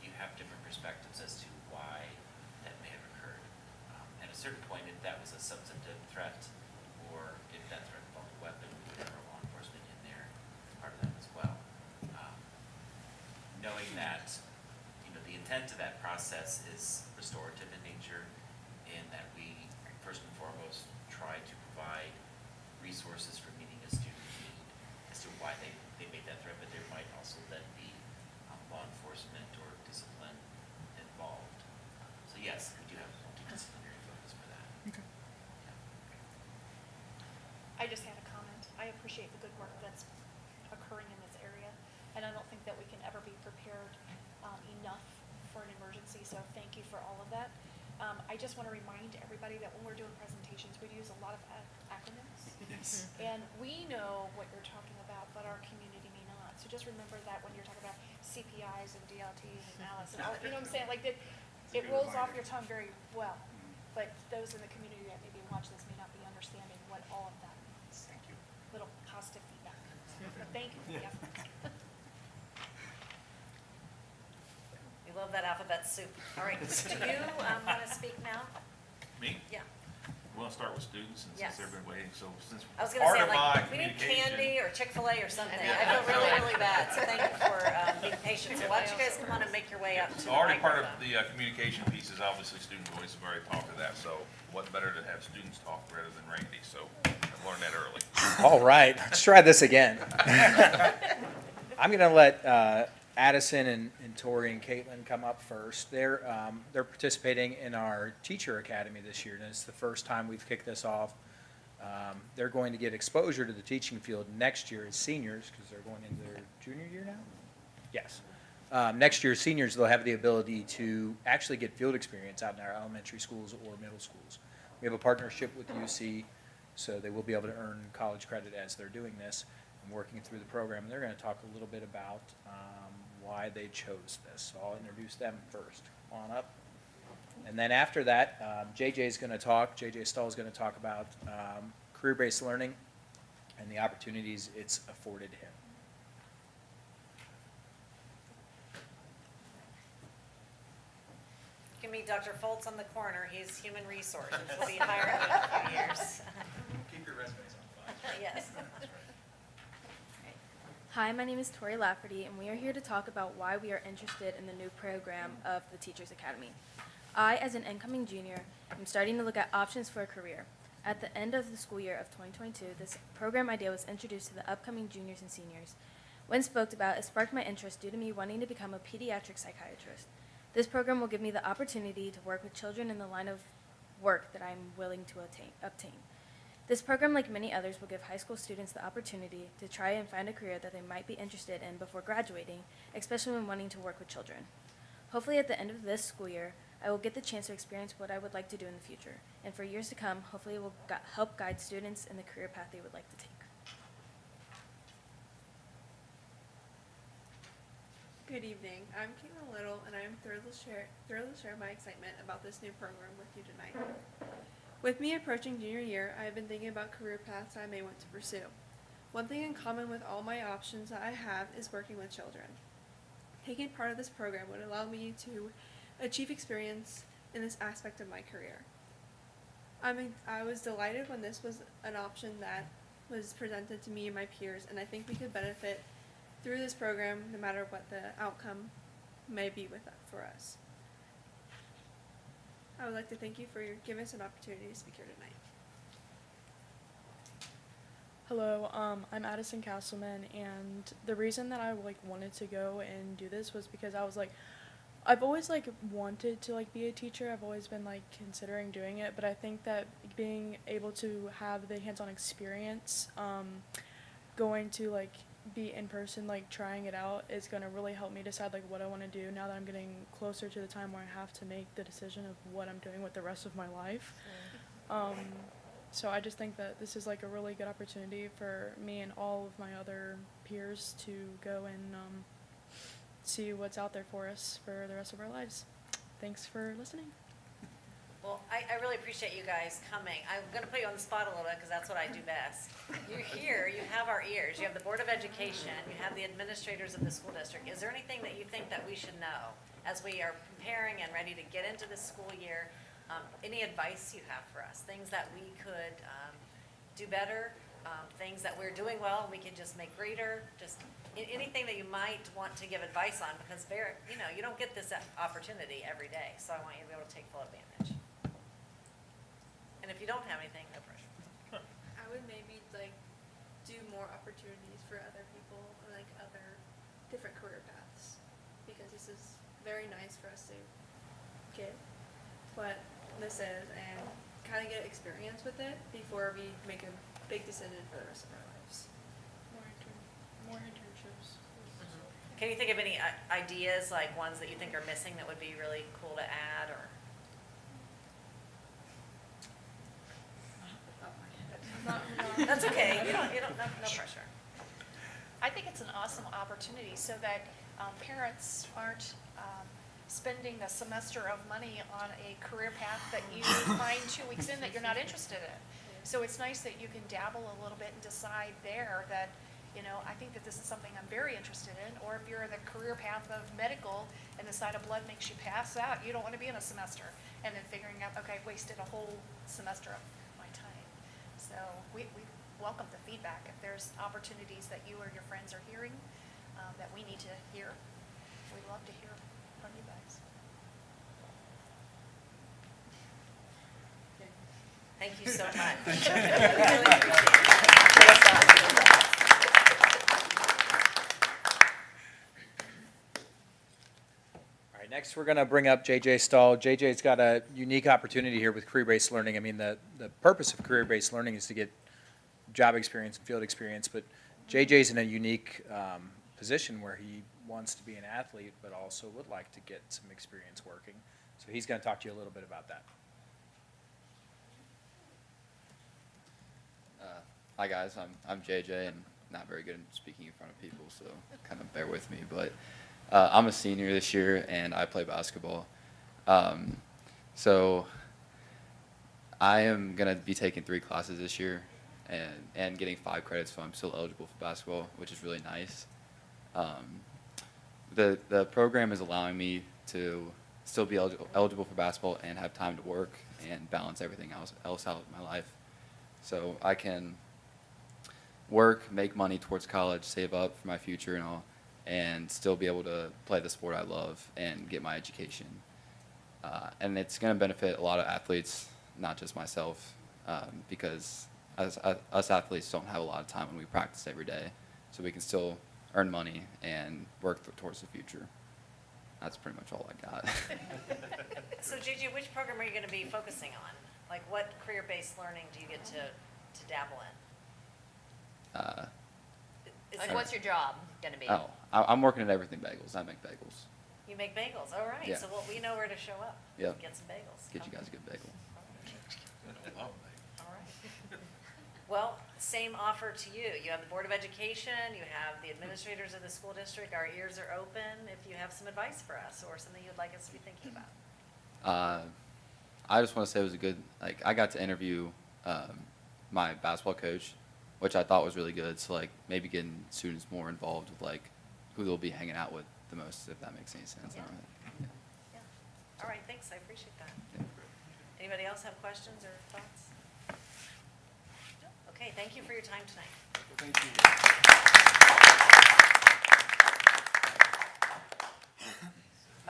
you have different perspectives as to why that may have occurred. At a certain point, if that was a substantive threat, or if that threat involved a weapon, we would have our law enforcement in there, part of that as well. Knowing that, the intent of that process is restorative in nature, in that we, first and foremost, try to provide resources for meeting a student's need as to why they made that threat, but there might also then be law enforcement or discipline involved. So yes, we do have multidisciplinary focus for that.
Okay.
I just had a comment. I appreciate the good work that's occurring in this area, and I don't think that we can ever be prepared enough for an emergency, so thank you for all of that. I just want to remind everybody that when we're doing presentations, we use a lot of acronyms.
Yes.
And we know what you're talking about, but our community may not. So just remember that when you're talking about CPIs and DLTs and ALICE and all, you know what I'm saying? Like, it rolls off your tongue very well, but those in the community that maybe watch this may not be understanding what all of that means.
Thank you.
Little positive feedback. But thank you for the effort.
We love that alphabet soup. All right, do you want to speak now?
Me?
Yeah.
We want to start with students, and
Yes.
since they've been waiting, so since
I was going to
part
say,
of my
like, we need
communication.
candy or Chick-fil-A or something.
Yeah.
I feel really, really bad, so thank you for being patient. So why don't you guys come on and make your way up to the
So already part of
microphone.
the communication piece is obviously student voice. I've already talked to that, so what better to have students talk rather than Randy, so I've learned that early.
All right, let's try this again. I'm going to let Addison and Tori and Caitlin come up first. They're participating in our teacher academy this year, and it's the first time we've kicked this off. They're going to get exposure to the teaching field next year as seniors, because they're going into their junior year now? Yes. Next year, seniors, they'll have the ability to actually get field experience out in our elementary schools or middle schools. We have a partnership with UC, so they will be able to earn college credit as they're doing this and working through the program. And they're going to talk a little bit about why they chose this. So I'll introduce them first. Come on up. And then after that, JJ Stahl is going to talk about career-based learning and the opportunities it's afforded him.
Give me Dr. Foltz on the corner. He's human resources. We'll be hiring him in a few years.
Keep your resumes on file.
Yes.
Hi, my name is Tori Lafferty, and we are here to talk about why we are interested in the new program of the Teachers Academy. I, as an incoming junior, am starting to look at options for a career. At the end of the school year of 2022, this program idea was introduced to the upcoming juniors and seniors. When spoke about, it sparked my interest due to me wanting to become a pediatric psychiatrist. This program will give me the opportunity to work with children in the line of work that I am willing to obtain. This program, like many others, will give high school students the opportunity to try and find a career that they might be interested in before graduating, especially when wanting to work with children. Hopefully at the end of this school year, I will get the chance to experience what I would like to do in the future, and for years to come, hopefully it will help guide students in the career path they would like to take.
Good evening. I'm Caitlin Little, and I am thrilled to share my excitement about this new program with you tonight. With me approaching junior year, I have been thinking about career paths I may want to pursue. One thing in common with all my options that I have is working with children. Taking part of this program would allow me to achieve experience in this aspect of my career. I was delighted when this was an option that was presented to me and my peers, and I think we could benefit through this program no matter what the outcome may be with that for us. I would like to thank you for giving us an opportunity to speak here tonight.
Hello, I'm Addison Castleman, and the reason that I wanted to go and do this was because I was I've always wanted to be a teacher. I've always been considering doing it, but I think that being able to have the hands-on experience, going to be in person, trying it out, is going to really help me decide what I want to do now that I'm getting closer to the time where I have to make the decision of what I'm doing with the rest of my life. So I just think that this is a really good opportunity for me and all of my other peers to go and see what's out there for us for the rest of our lives. Thanks for listening.
Well, I really appreciate you guys coming. I'm going to put you on the spot a little bit because that's what I do best. You're here, you have our ears, you have the Board of Education, you have the administrators of the school district. Is there anything that you think that we should know as we are preparing and ready to get into the school year? Any advice you have for us? Things that we could do better, things that we're doing well we can just make greater, just anything that you might want to give advice on, because you don't get this opportunity every day, so I want you to be able to take full advantage. And if you don't have anything, no pressure.
I would maybe do more opportunities for other people, other different career paths, because this is very nice for us to get what this is and kind of get experience with it before we make a big decision for the rest of our lives.
More internships.
Can you think of any ideas, ones that you think are missing that would be really cool to add, or? That's okay. No pressure.
I think it's an awesome opportunity so that parents aren't spending a semester of money on a career path that you find 2 weeks in that you're not interested in. So it's nice that you can dabble a little bit and decide there that, I think that this is something I'm very interested in. Or if you're in the career path of medical and the side of blood makes you pass out, you don't want to be in a semester. And then figuring out, okay, I wasted a whole semester of my time. So we welcome the feedback. If there's opportunities that you or your friends are hearing that we need to hear, we'd love to hear from you guys.
Thank you so much. Really appreciate it.
All right, next we're going to bring up JJ Stahl. JJ's got a unique opportunity here with career-based learning. I mean, the purpose of career-based learning is to get job experience and field experience, but JJ's in a unique position where he wants to be an athlete, but also would like to get some experience working. So he's going to talk to you a little bit about that.
Hi guys, I'm JJ and not very good at speaking in front of people, so kind of bear with me. But I'm a senior this year and I play basketball. So I am going to be taking 3 classes this year and getting 5 credits, so I'm still eligible for basketball, which is really nice. The program is allowing me to still be eligible for basketball and have time to work and balance everything else out in my life. So I can work, make money towards college, save up for my future and all, and still be able to play the sport I love and get my education. And it's going to benefit a lot of athletes, not just myself, because us athletes don't have a lot of time when we practice every day, so we can still earn money and work towards the future. That's pretty much all I got.
So JJ, which program are you going to be focusing on? What career-based learning do you get to dabble in?
What's your job going to be?
Oh, I'm working at Everything Bagels. I make bagels.
You make bagels, all right.
Yeah.
So we know where to show up.
Yep.
Get some bagels.
Get you guys a good bagel.
All right. Well, same offer to you. You have the Board of Education, you have the administrators of the school district. Our ears are open if you have some advice for us or something you'd like us to be thinking about.
I just want to say it was a good, I got to interview my basketball coach, which I thought was really good. So maybe getting students more involved with who they'll be hanging out with the most, if that makes any sense.
Yeah. Yeah. All right, thanks. I appreciate that. Anybody else have questions or thoughts? No? Okay, thank you for your time tonight.
Thank you.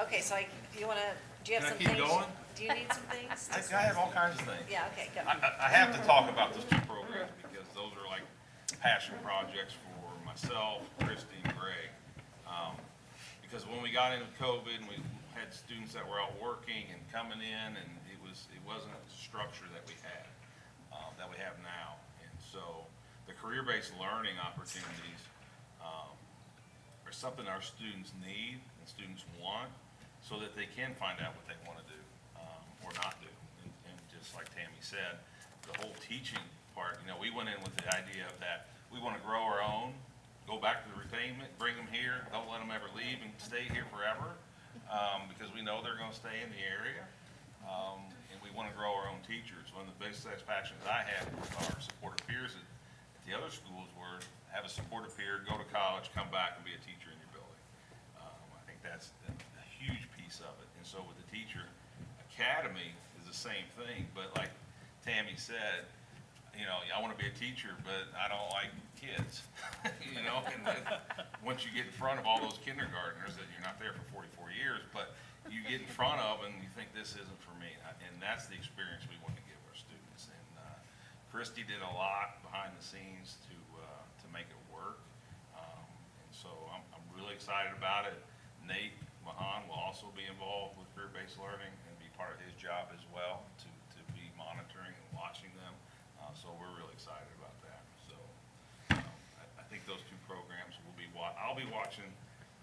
Okay, so do you wanna, do you have
Can I
some
keep
things?
going?
Do you need some things?
I have all kinds of things.
Yeah, okay, go.
I have to talk about those two programs because those are like passion projects for myself, Christy, and Greg. Because when we got into COVID and we had students that were out working and coming in, and it wasn't the structure that we had, that we have now. And so the career-based learning opportunities are something our students need and students want so that they can find out what they want to do or not do. And just like Tammy said, the whole teaching part, we went in with the idea of that we want to grow our own, go back to the retainment, bring them here, don't let them ever leave and stay here forever, because we know they're going to stay in the area, and we want to grow our own teachers. One of the biggest satisfactions I had with our supportive peers at the other schools were have a supportive peer, go to college, come back and be a teacher in your building. I think that's a huge piece of it. And so with the teacher academy is the same thing, but like Tammy said, I want to be a teacher, but I don't like kids, and then once you get in front of all those kindergartners that you're not there for 44 years, but you get in front of and you think this isn't for me, and that's the experience we want to give our students. And Christy did a lot behind the scenes to make it work, and so I'm really excited about it. Nate Mahan will also be involved with career-based learning and be part of his job as well to be monitoring and watching them. So we're really excited about that. So I think those two programs will be I'll be watching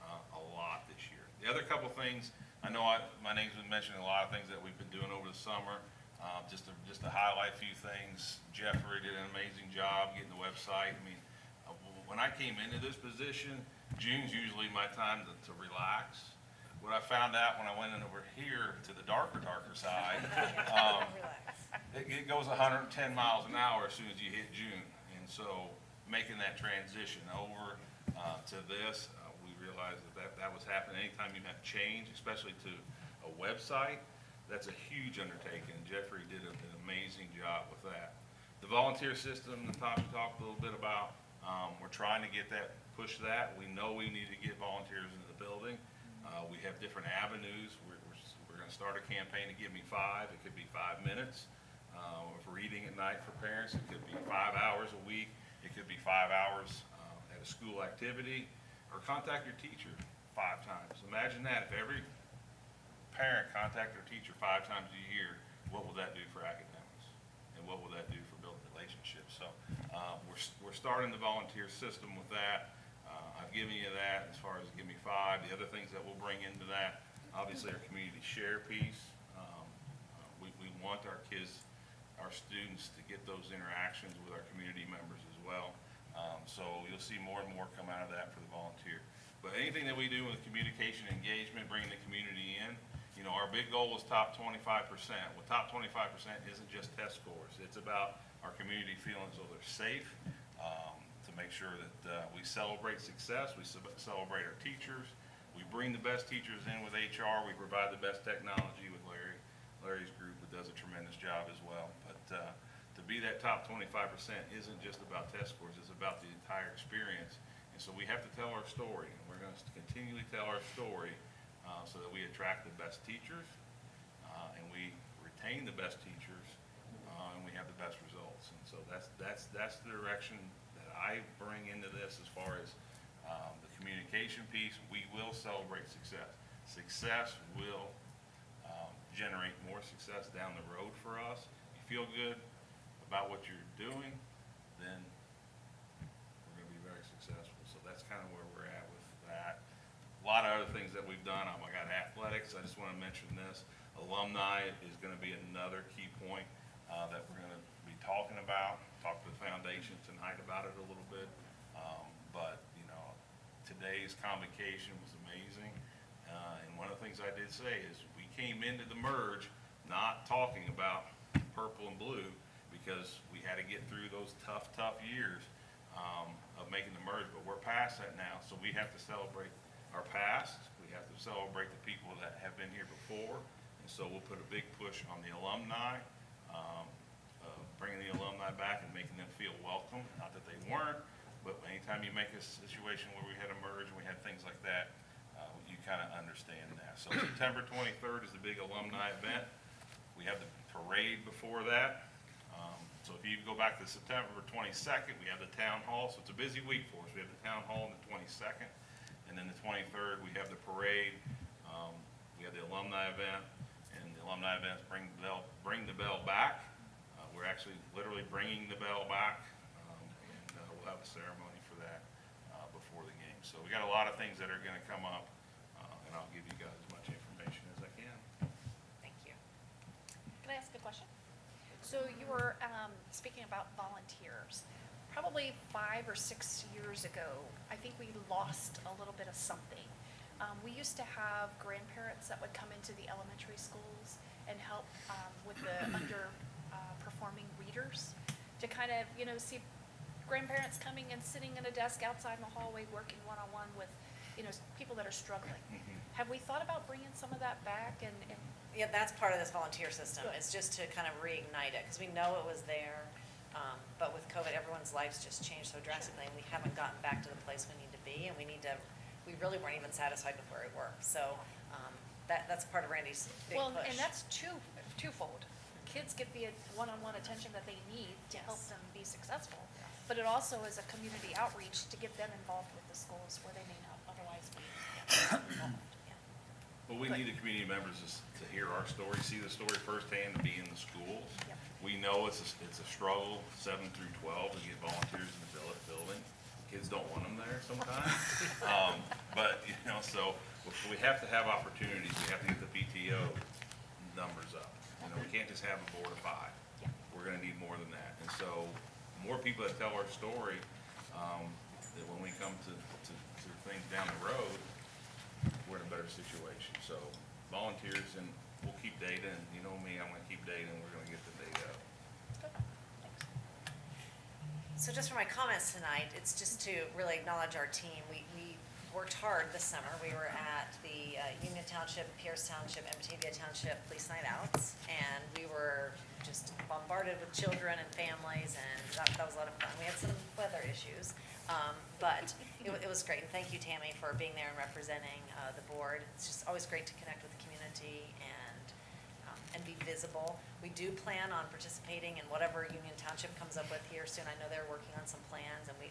a lot this year. The other couple things, I know my name's been mentioned, a lot of things that we've been doing over the summer. Just to highlight a few things, Jeffrey did an amazing job getting the website. I mean, when I came into this position, June's usually my time to relax. What I found out when I went in over here to the darker side, it goes 110 miles an hour as soon as you hit June. And so making that transition over to this, we realized that was happening. Anytime you have change, especially to a website, that's a huge undertaking. Jeffrey did an amazing job with that. The volunteer system, the Township talked a little bit about, we're trying to get that, push that. We know we need to get volunteers into the building. We have different avenues. We're going to start a campaign to Give Me 5. It could be 5 minutes of reading at night for parents. It could be 5 hours a week. It could be 5 hours at a school activity, or contact your teacher 5 times. Imagine that if every parent contacted their teacher 5 times a year, what will that do for academics? And what will that do for building relationships? So we're starting the volunteer system with that. I've given you that as far as Give Me 5. The other things that we'll bring into that, obviously our community share piece. We want our kids, our students to get those interactions with our community members as well. So you'll see more and more come out of that for the volunteer. But anything that we do with communication engagement, bringing the community in, our big goal is top 25%. Well, top 25% isn't just test scores. It's about our community feeling so they're safe, to make sure that we celebrate success, we celebrate our teachers, we bring the best teachers in with HR, we provide the best technology with Larry's group, who does a tremendous job as well. But to be that top 25% isn't just about test scores, it's about the entire experience. And so we have to tell our story, and we're going to continually tell our story so that we attract the best teachers, and we retain the best teachers, and we have the best results. And so that's the direction that I bring into this as far as the communication piece. We will celebrate success. Success will generate more success down the road for us. If you feel good about what you're doing, then we're going to be very successful. So that's kind of where we're at with that. A lot of other things that we've done. I got athletics. I just want to mention this. Alumni is going to be another key point that we're going to be talking about. Talk to the foundation tonight about it a little bit. But today's convocation was amazing. And one of the things I did say is we came into the merge not talking about purple and blue, because we had to get through those tough years of making the merge. But we're past that now, so we have to celebrate our past. We have to celebrate the people that have been here before. And so we'll put a big push on the alumni, bringing the alumni alumni back and making them feel welcome, not that they weren't, but anytime you make a situation where we had a merge and we had things like that, you kind of understand that. So September 23rd is the big alumni event. We have the parade before that. So if you go back to September 22nd, we have the town hall. So it's a busy week for us. We have the town hall on the 22nd. And then the 23rd, we have the parade. We have the alumni event. And the alumni events bring the bell back. We're actually literally bringing the bell back. And we'll have a ceremony for that before the game. So we got a lot of things that are going to come up. And I'll give you guys as much information as I can.
Thank you.
Can I ask a question? So you were speaking about volunteers. Probably 5 or 6 years ago, I think we lost a little bit of something. We used to have grandparents that would come into the elementary schools and help with the underperforming readers to kind of, see grandparents coming and sitting at a desk outside in the hallway working one-on-one with, people that are struggling. Have we thought about bringing some of that back and
Yeah, that's part of this volunteer system,
Good.
is just to kind of reignite it, because we know it was there, but with COVID, everyone's lives just changed so drastically, and we haven't gotten back to the place we need to be, and we really weren't even satisfied with where we were, so, that's part of Randy's big
Well,
push.
and that's twofold. Kids get the one-on-one attention that they need to help
Yes.
them be successful. But it also is a community outreach to get them involved with the schools where they may not otherwise be involved.
Well, we need the community members to hear our story, see the story firsthand, to be in the schools.
Yep.
We know it's a struggle, 7 through 12, to get volunteers in the building. Kids don't want them there sometimes. But, so we have to have opportunities. We have to get the PTO numbers up. We can't just have a board of 5.
Yeah.
We're gonna need more than that. And so, more people that tell our story, that when we come to things down the road, we're in a better situation. So volunteers, and we'll keep data, and you know me, I'm gonna keep data, and we're gonna get the data up.
Good. Thanks.
So just for my comments tonight, it's just to really acknowledge our team. We worked hard this summer. We were at the Union Township, Pierce Township, and Batavia Township Police Night Outs, and we were just bombarded with children and families, and that was a lot of fun. We had some weather issues, but it was great. And thank you, Tammy, for being there and representing the board. It's just always great to connect with the community and be visible. We do plan on participating in whatever Union Township comes up with here soon. I know they're working on some plans, and we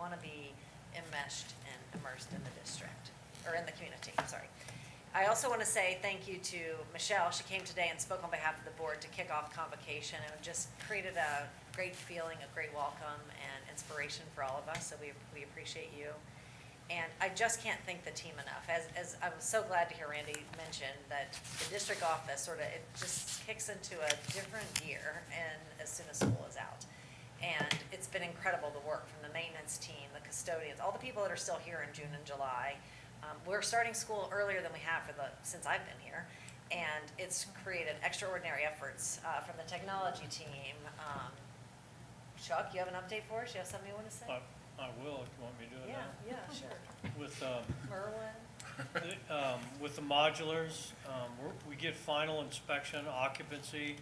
want to be enmeshed and immersed in the district, or in the community, sorry. I also want to say thank you to Michelle. She came today and spoke on behalf of the board to kick off convocation, and just created a great feeling, a great welcome and inspiration for all of us, so we appreciate you. And I just can't thank the team enough. As I was so glad to hear Randy mention that the district office it just kicks into a different gear and as soon as school is out. And it's been incredible, the work from the maintenance team, the custodians, all the people that are still here in June and July. We're starting school earlier than we have since I've been here, and it's created extraordinary efforts from the technology team. Chuck, you have an update for us? You have something you want to say?
I will, if you want me to do it now.
Yeah, sure.
With,
Merwin?
with the modulars, we get final inspection occupancy,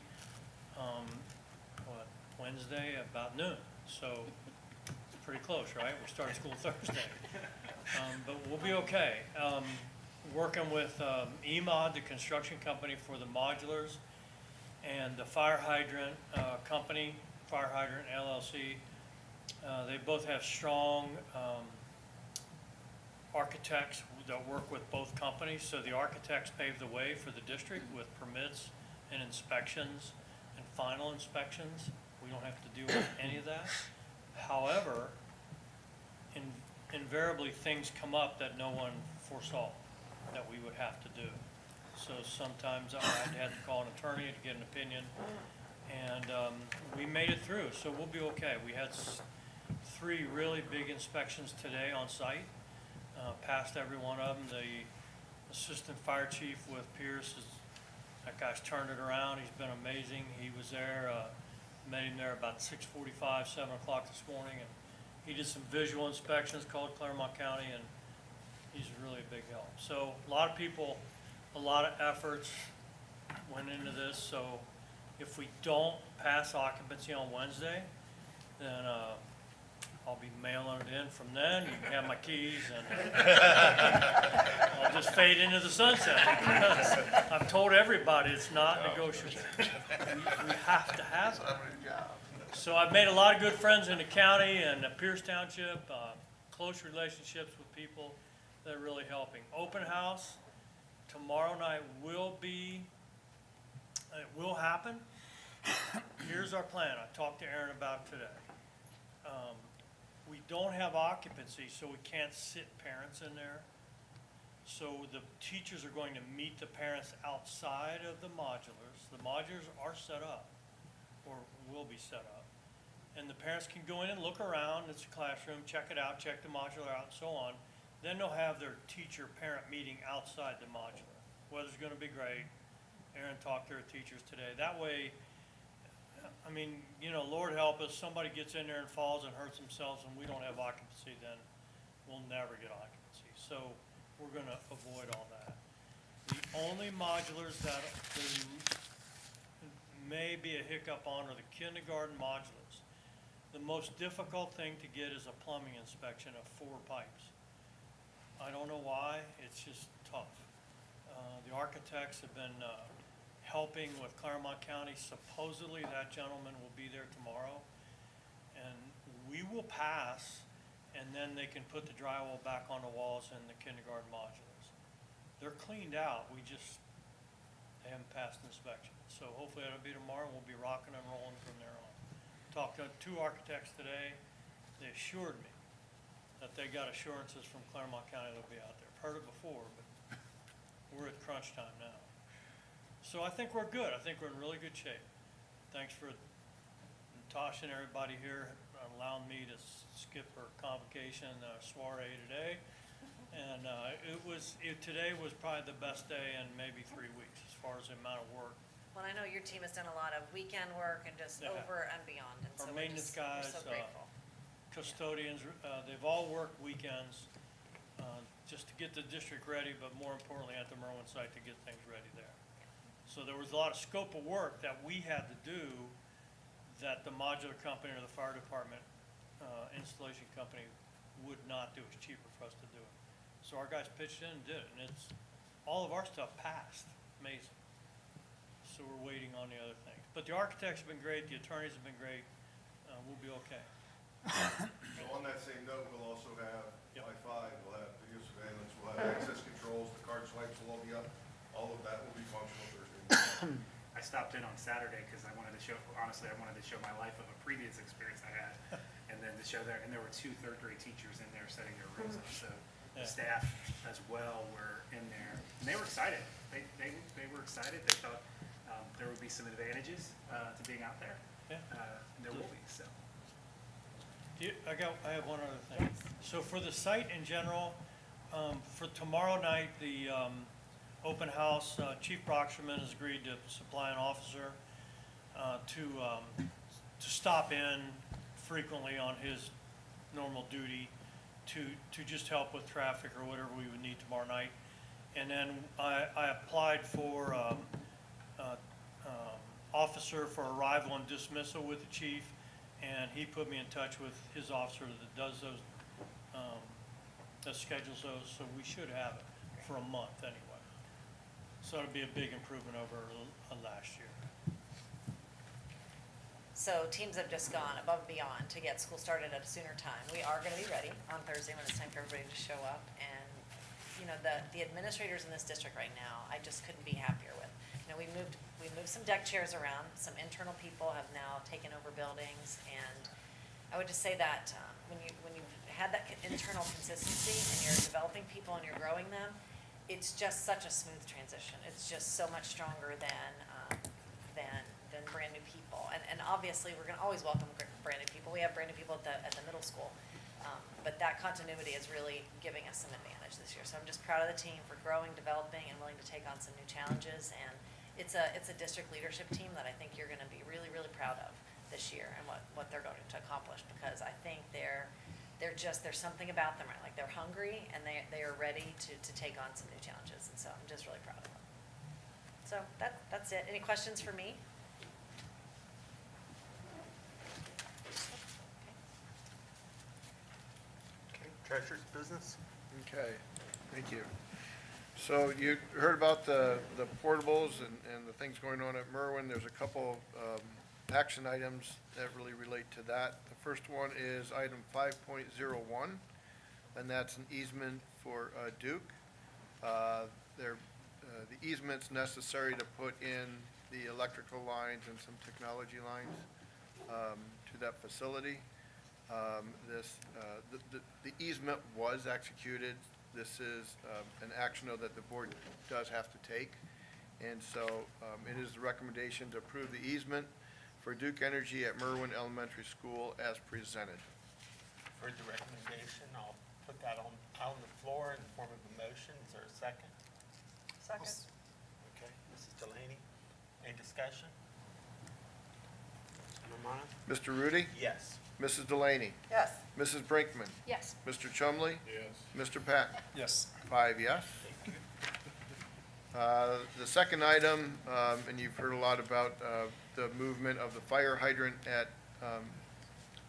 Wednesday about noon. So it's pretty close, right? We start school Thursday. But we'll be okay. Working with EMOD, the construction company for the modulars, and the fire hydrant company, Fire Hydrant LLC. They both have strong architects that work with both companies. So the architects pave the way for the district with permits and inspections and final inspections. We don't have to deal with any of that. However, invariably things come up that no one foresaw that we would have to do. So sometimes I had to call an attorney to get an opinion, and we made it through, so we'll be okay. We had 3 really big inspections today on site, passed every one of them. The assistant fire chief with Pierce, that guy's turned it around. He's been amazing. He was there, met him there about 6:45, 7 o'clock this morning, and he did some visual inspections, called Clermont County, and he's really a big help. So a lot of people, a lot of efforts went into this, so If we don't pass occupancy on Wednesday, then, I'll be mailing it in from then. You can have my keys and I'll just fade into the sunset. I've told everybody it's not negotiable. We have to have it. So I've made a lot of good friends in the county and Pierce Township, close relationships with people that are really helping. Open house tomorrow night it will happen. Here's our plan. I talked to Aaron about it today. We don't have occupancy, so we can't sit parents in there. So the teachers are going to meet the parents outside of the modulars. The modulars are set up, or will be set up. And the parents can go in and look around. It's a classroom, check it out, check the modular out, and so on. Then they'll have their teacher-parent meeting outside the modular. Weather's gonna be great. Aaron talked to her teachers today. That way, I mean, you know, Lord help us, somebody gets in there and falls and hurts themselves and we don't have occupancy, then we'll never get occupancy. So we're gonna avoid all that. The only modulars that there may be a hiccup on are the kindergarten modulars. The most difficult thing to get is a plumbing inspection of 4 pipes. I don't know why, it's just tough. The architects have been helping with Clermont County. Supposedly that gentleman will be there tomorrow. And we will pass, and then they can put the drywall back on the walls in the kindergarten modulars. They're cleaned out, they haven't passed inspection. So hopefully that'll be tomorrow, we'll be rocking and rolling from there on. Talked to 2 architects today, they assured me that they got assurances from Clermont County they'll be out there. Heard it before, but we're at crunch time now. So I think we're good. I think we're in really good shape. Thanks for Natasha and everybody here allowing me to skip her convocation soiree today. And today was probably the best day in maybe 3 weeks as far as the amount of work.
Well, I know your team has done a lot of weekend work and just
Yeah.
over and beyond, and so
Our
we're
maintenance
we're
guys,
so grateful.
custodians, they've all worked weekends just to get the district ready, but more importantly at the Merwin site to get things ready there. So there was a lot of scope of work that we had to do that the modular company or the fire department installation company would not do. It's cheaper for us to do it. So our guys pitched in and did it, and all of our stuff passed. Amazing. So we're waiting on the other things. But the architects have been great, the attorneys have been great. We'll be okay.
So on that same note, we'll also have Wi-Fi, we'll have video surveillance, we'll have access controls, the card swipes will all be up. All of that will be functional Thursday morning.
I stopped in on Saturday because I wanted to show my life of a previous experience I had. And then to show there, and there were 2 third-grade teachers in there setting their rooms up. So the staff as well were in there. And they were excited. They were excited. They thought there would be some advantages to being out there.
Yeah.
And there will be, so.
I have one other thing. So for the site in general, for tomorrow night, the open house, Chief Brocksherman has agreed to supply an officer to stop in frequently on his normal duty to just help with traffic or whatever we would need tomorrow night. And then I applied for officer for arrival and dismissal with the chief, and he put me in touch with his officer that does those, that schedules those, so we should have it for a month anyway. So it'll be a big improvement over last year.
So teams have just gone above and beyond to get school started at a sooner time. We are gonna be ready on Thursday when it's time for everybody to show up. And, you know, the administrators in this district right now, I just couldn't be happier with. You know, we moved some deck chairs around. Some internal people have now taken over buildings. And I would just say that when you've had that internal consistency and you're developing people and you're growing them, it's just such a smooth transition. It's just so much stronger than brand new people. And obviously, we're gonna always welcome brand new people. We have brand new people at the middle school. But that continuity is really giving us some advantage this year. So I'm just proud of the team for growing, developing, and willing to take on some new challenges. And it's a district leadership team that I think you're gonna be really, really proud of this year and what they're going to accomplish, because I think there's something about them, right? Like they're hungry and they are ready to take on some new challenges. And so I'm just really proud of them. So that's it. Any questions for me?
treasurer's business.
Okay, thank you. So you heard about the portables and the things going on at Merwin. There's a couple action items that really relate to that. The first one is item 5.01, and that's an easement for Duke. The easement's necessary to put in the electrical lines and some technology lines to that facility. The easement was executed. This is an action, though, that the board does have to take. And so it is the recommendation to approve the easement for Duke Energy at Merwin Elementary School as presented.
For the recommendation, I'll put that on the floor in the form of a motion. Is there a second?
Second.
Okay, Mrs. Delaney, any discussion? Romano?
Mr. Rudy?
Yes.
Mrs. Delaney?
Yes.
Mrs. Brinkman?
Yes.
Mr. Chumley?
Yes.
Mr. Patton?
Yes.
5 yes. The second item, and you've heard a lot about the movement of the fire hydrant at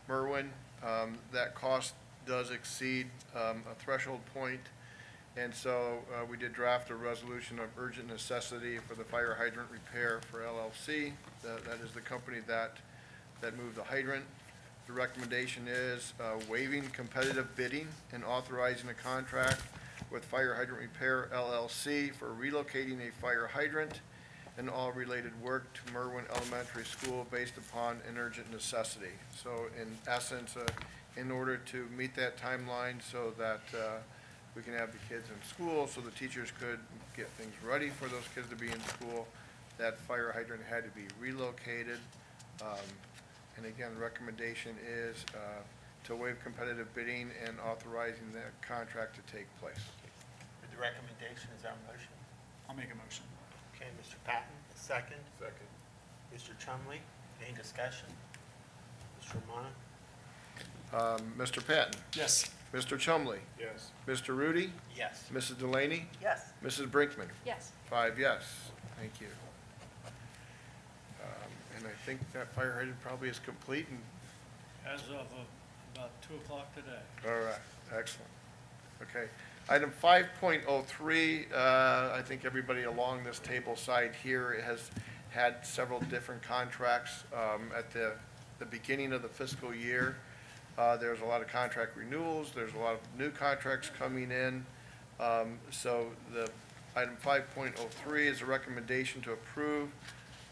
Merwin. That cost does exceed a threshold point, and so we did draft a resolution of urgent necessity for the fire hydrant repair for LLC. That is the company that moved the hydrant. The recommendation is waiving competitive bidding and authorizing a contract with Fire Hydrant Repair LLC for relocating a fire hydrant and all related work to Merwin Elementary School based upon an urgent necessity. So in essence, in order to meet that timeline so that we can have the kids in school, so the teachers could get things ready for those kids to be in school, that fire hydrant had to be relocated. And again, the recommendation is to waive competitive bidding and authorizing that contract to take place.
For the recommendation, is there a motion?
I'll make a motion.
Okay, Mr. Patton, a second.
Second.
Mr. Chumley, any discussion? Mr. Romano?
Mr. Patton?
Yes.
Mr. Chumley?
Yes.
Mr. Rudy?
Yes.
Mrs. Delaney?
Yes.
Mrs. Brinkman?
Yes.
5 yes. Thank you. And I think that fire hydrant probably is complete and,
As of about 2 o'clock today.
all right, excellent. Okay. Item 5.03, I think everybody along this table side here has had several different contracts at the beginning of the fiscal year. There's a lot of contract renewals, there's a lot of new contracts coming in. So the item 5.03 is a recommendation to approve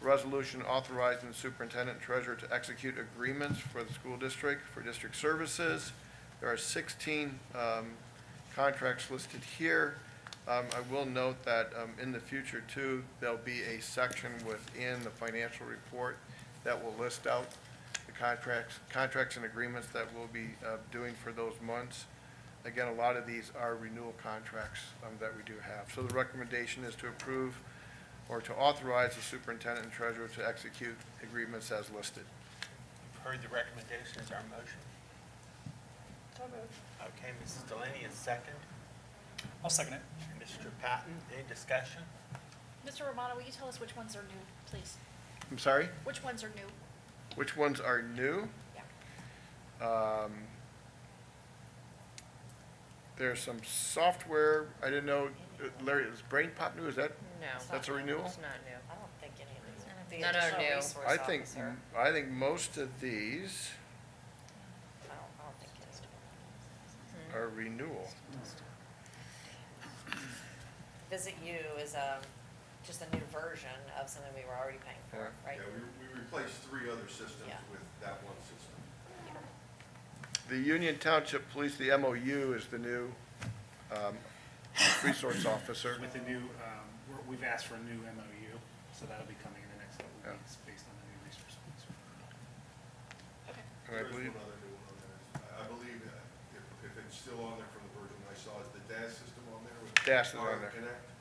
resolution authorizing the superintendent and treasurer to execute agreements for the school district for district services. There are 16 contracts listed here. I will note that in the future too, there'll be a section within the financial report that will list out the contracts and agreements that we'll be doing for those months. Again, a lot of these are renewal contracts that we do have. So the recommendation is to approve or to authorize the superintendent and treasurer to execute agreements as listed.
You've heard the recommendation, is there a motion?
So moved.
Okay, Mrs. Delaney, a second.
I'll second it.
Mr. Patton, any discussion?
Mr. Romano, will you tell us which ones are new, please?
I'm sorry?
Which ones are new?
Which ones are new?
Yeah.
There's some software, I didn't know, Larry, is Brain Pop new, is that?
No.
That's a renewal?
It's not new. I don't think any of these are. The
None are
additional
new.
resource officer.
I think most of these
I don't think it is.
are renewal.
Visit You is just a new version of something we were already paying for, right?
Yeah, we replaced 3 other systems
Yeah.
with that one system.
The Union Township Police, the MOU is the new resource officer.
With the new, we've asked for a new MOU, so that'll be coming in the next couple
Yeah.
of weeks based on the new resource officer.
Okay.
And I
There is
believe,
one other new one on there. I believe if it's still on there from the version I saw, is the DAS system on there? with
DAS is on
Arm
there.
Connect?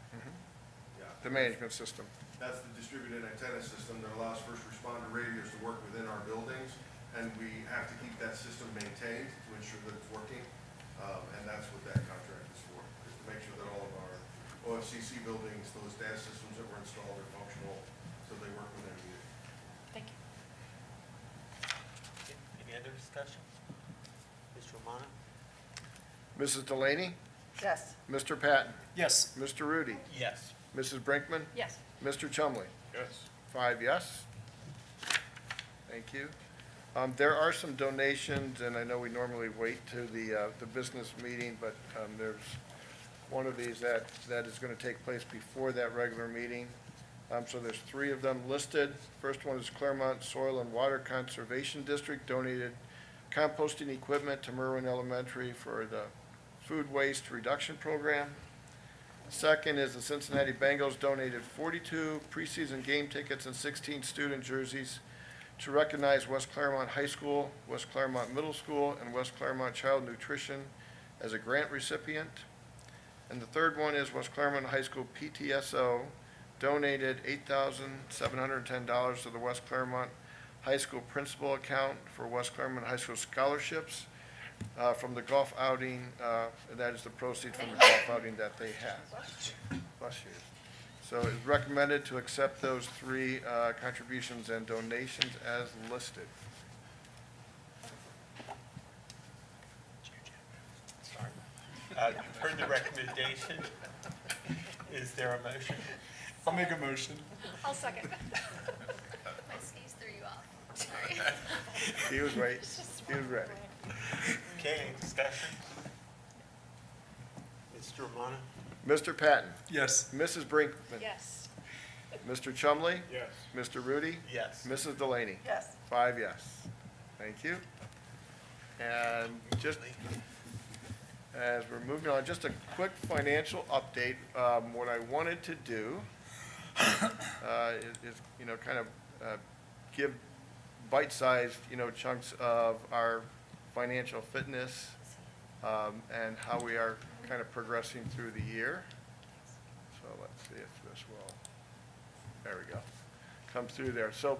Yeah.
the management system.
That's the distributed antenna system that allows first responder radios to work within our buildings, and we have to keep that system maintained to ensure that it's working, and that's what that contract is for, is to make sure that all of our OFCC buildings, those DAS systems that were installed are functional, so they work within the unit.
Thank you.
Any other discussion? Mr. Romano?
Mrs. Delaney,
Yes.
Mr. Patton,
Yes.
Mr. Rudy,
Yes.
Mrs. Brinkman,
Yes.
Mr. Chumley.
Yes.
5 yes. Thank you. There are some donations, and I know we normally wait to the business meeting, but there's one of these that is going to take place before that regular meeting. So there's 3 of them listed. First one is Clermont Soil and Water Conservation District donated composting equipment to Merwin Elementary for the food waste reduction program. Second is the Cincinnati Bengals donated 42 preseason game tickets and 16 student jerseys to recognize West Clermont High School, West Clermont Middle School, and West Clermont Child Nutrition as a grant recipient. And the third one is West Clermont High School PTSO donated $8,710 to the West Clermont High School principal account for West Clermont High School scholarships from the golf outing, and that is the proceeds from the golf outing that they had. Bless you. So it's recommended to accept those 3 contributions and donations as listed.
Sorry. You've heard the recommendation. Is there a motion?
I'll make a motion.
I'll second.
My sneeze threw you off. Sorry.
He was right. He was ready.
Okay, any discussion? Mr. Romano?
Mr. Patton?
Yes.
Mrs. Brinkman?
Yes.
Mr. Chumley?
Yes.
Mr. Rudy?
Yes.
Mrs. Delaney?
Yes.
5 yes. Thank you. And just as we're moving on, just a quick financial update. What I wanted to do is, kind of give bite-sized, chunks of our financial fitness and how we are kind of progressing through the year. So let's see if this will, there we go, come through there. So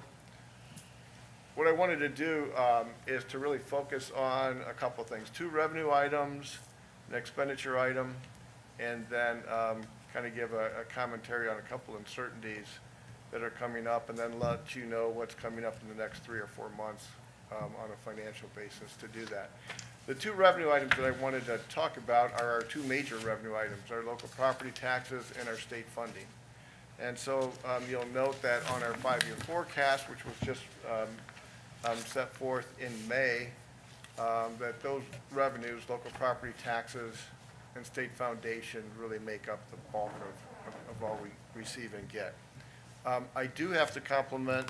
what I wanted to do is to really focus on a couple of things. 2 revenue items, an expenditure item, and then kind of give a commentary on a couple uncertainties that are coming up, and then let you know what's coming up in the next 3 or 4 months on a financial basis to do that. The 2 revenue items that I wanted to talk about are our 2 major revenue items, our local property taxes and our state funding. And so you'll note that on our 5-year forecast, which was just set forth in May, that those revenues, local property taxes and state foundation, really make up the bulk of all we receive and get. I do have to compliment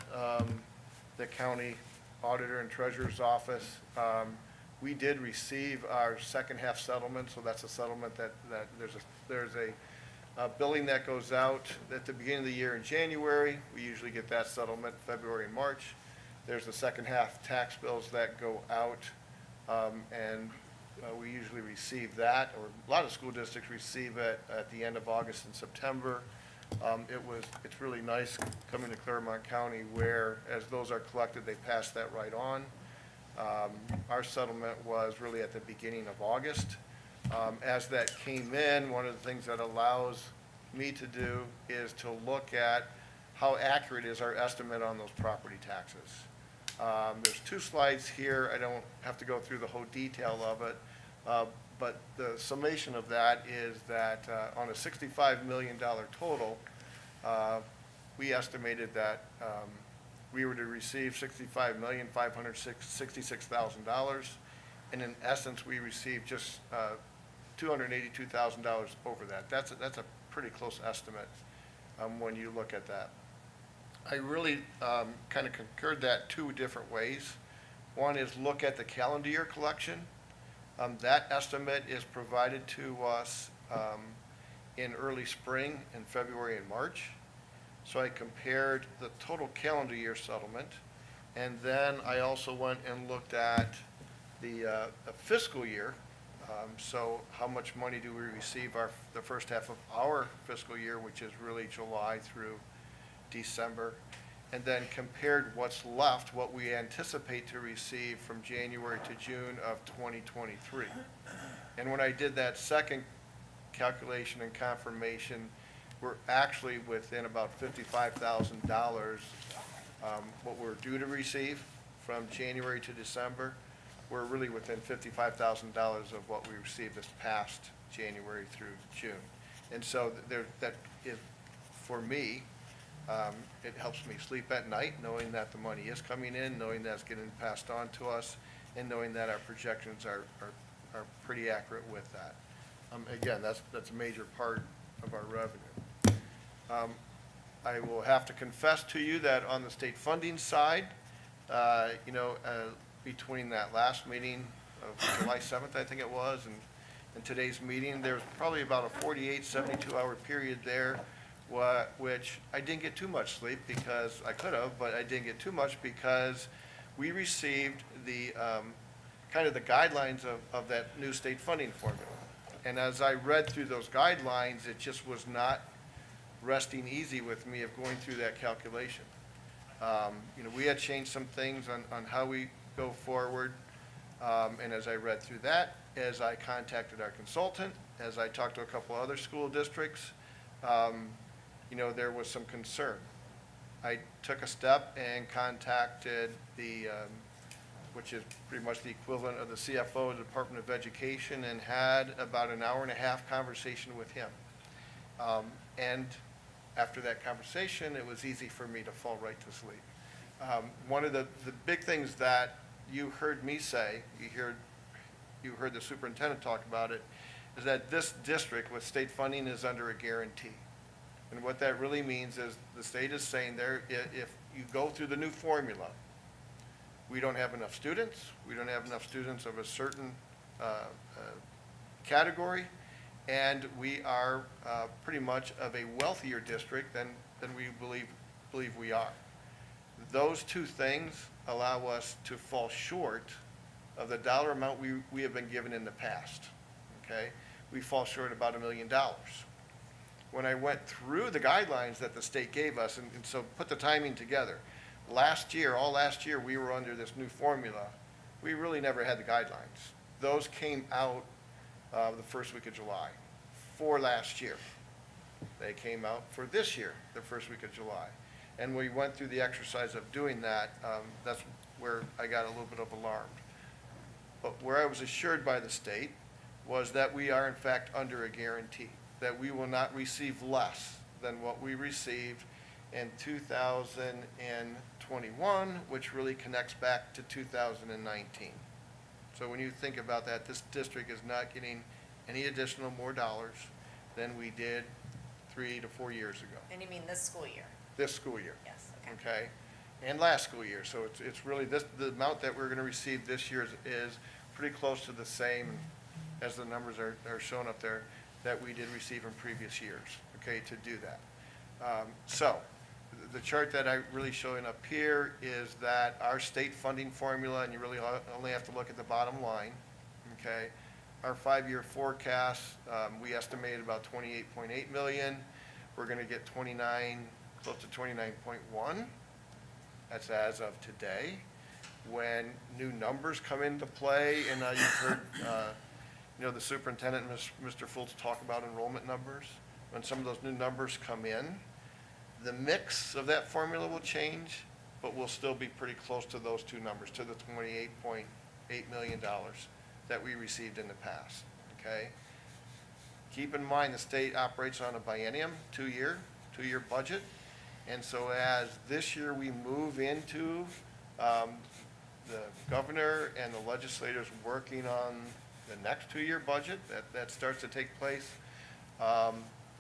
the county auditor and treasurer's office. We did receive our second half settlement, so that's a settlement that there's a billing that goes out at the beginning of the year in January. We usually get that settlement February and March. There's the second half tax bills that go out, and we usually receive that, or a lot of school districts receive it at the end of August and September. It's really nice coming to Clermont County where, as those are collected, they pass that right on. Our settlement was really at the beginning of August. As that came in, one of the things that allows me to do is to look at how accurate is our estimate on those property taxes. There's 2 slides here. I don't have to go through the whole detail of it, but the summation of that is that on a $65 million total, we estimated that we were to receive $65,566,000, and in essence, we received just $282,000 over that. That's a pretty close estimate when you look at that. I really kind of concurred that 2 different ways. One is look at the calendar year collection. That estimate is provided to us in early spring in February and March. So I compared the total calendar year settlement, and then I also went and looked at the fiscal year. So how much money do we receive the first half of our fiscal year, which is really July through December, and then compared what's left, what we anticipate to receive from January to June of 2023. And when I did that second calculation and confirmation, we're actually within about $55,000 what we're due to receive from January to December. we're really within $55,000 of what we received this past January through June. And so for me, it helps me sleep at night, knowing that the money is coming in, knowing that it's getting passed on to us, and knowing that our projections are pretty accurate with that. Again, that's a major part of our revenue. I will have to confess to you that on the state funding side, between that last meeting of July 7th, I think it was, and today's meeting, there's probably about a 48, 72-hour period there, which I didn't get too much sleep because I could have, but I didn't get too much because we received the kind of the guidelines of that new state funding formula. And as I read through those guidelines, it just was not resting easy with me of going through that calculation. We had changed some things on how we go forward. And as I read through that, as I contacted our consultant, as I talked to a couple other school districts, there was some concern. I took a step and contacted which is pretty much the equivalent of the CFO of the Department of Education, and had about an hour-and-a-half conversation with him. And after that conversation, it was easy for me to fall right to sleep. One of the big things that you heard me say, you heard the superintendent talk about it, is that this district with state funding is under a guarantee. And what that really means is the state is saying there, if you go through the new formula, we don't have enough students, we don't have enough students of a certain category, and we are pretty much of a wealthier district than we believe we are. Those two things allow us to fall short of the dollar amount we have been given in the past, okay? We fall short about $1 million. When I went through the guidelines that the state gave us, and so put the timing together, all last year, we were under this new formula. We really never had the guidelines. Those came out the first week of July for last year. They came out for this year, the first week of July. And we went through the exercise of doing that. That's where I got a little bit of alarmed. But where I was assured by the state was that we are in fact under a guarantee, that we will not receive less than what we received in 2021, which really connects back to 2019. So when you think about that, this district is not getting any additional more dollars than we did 3 to 4 years ago.
And you mean this school year?
This school year.
Yes, okay.
Okay? And last school year. So it's really the amount that we're going to receive this year is pretty close to the same as the numbers are shown up there that we did receive in previous years, okay, to do that. So the chart that I really showing up here is that our state funding formula, and you really only have to look at the bottom line, okay? Our 5-year forecast, we estimated about 28.8 million. We're going to get close to 29.1. That's as of today. When new numbers come into play, and you've heard the superintendent and Mr. Fultz talk about enrollment numbers. When some of those new numbers come in, the mix of that formula will change, but we'll still be pretty close to those two numbers, to the $28.8 million that we received in the past, okay? Keep in mind the state operates on a biennium, two-year budget. And so as this year we move into the governor and the legislators working on the next two-year budget, that starts to take place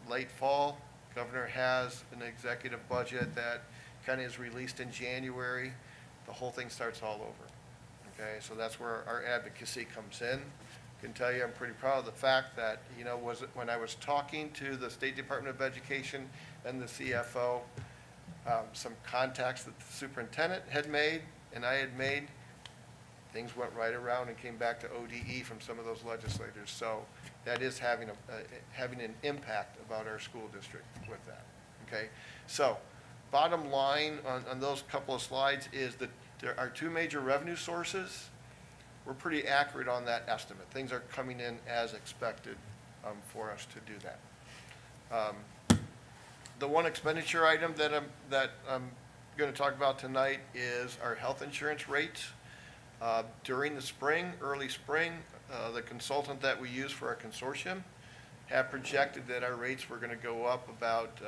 late fall. Governor has an executive budget that kind of is released in January. The whole thing starts all over, okay? So that's where our advocacy comes in. I can tell you I'm pretty proud of the fact that, when I was talking to the State Department of Education and the CFO, some contacts that the superintendent had made and I had made, things went right around and came back to ODE from some of those legislators. So that is having an impact about our school district with that, okay? So bottom line on those couple of slides is that there are two major revenue sources. We're pretty accurate on that estimate. Things are coming in as expected for us to do that. The one expenditure item that I'm going to talk about tonight is our health insurance rates. During the spring, early spring, the consultant that we use for our consortium have projected that our rates were going to go up about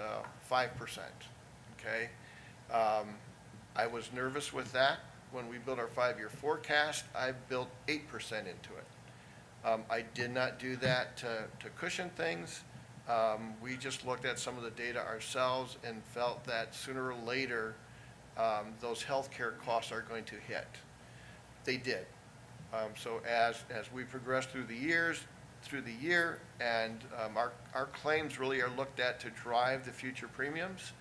5%, okay? I was nervous with that. When we built our 5-year forecast, I built 8% into it. I did not do that to cushion things. We just looked at some of the data ourselves and felt that sooner or later, those healthcare costs are going to hit. They did. So as we progress through the year, and our claims really are looked at to drive the future premiums,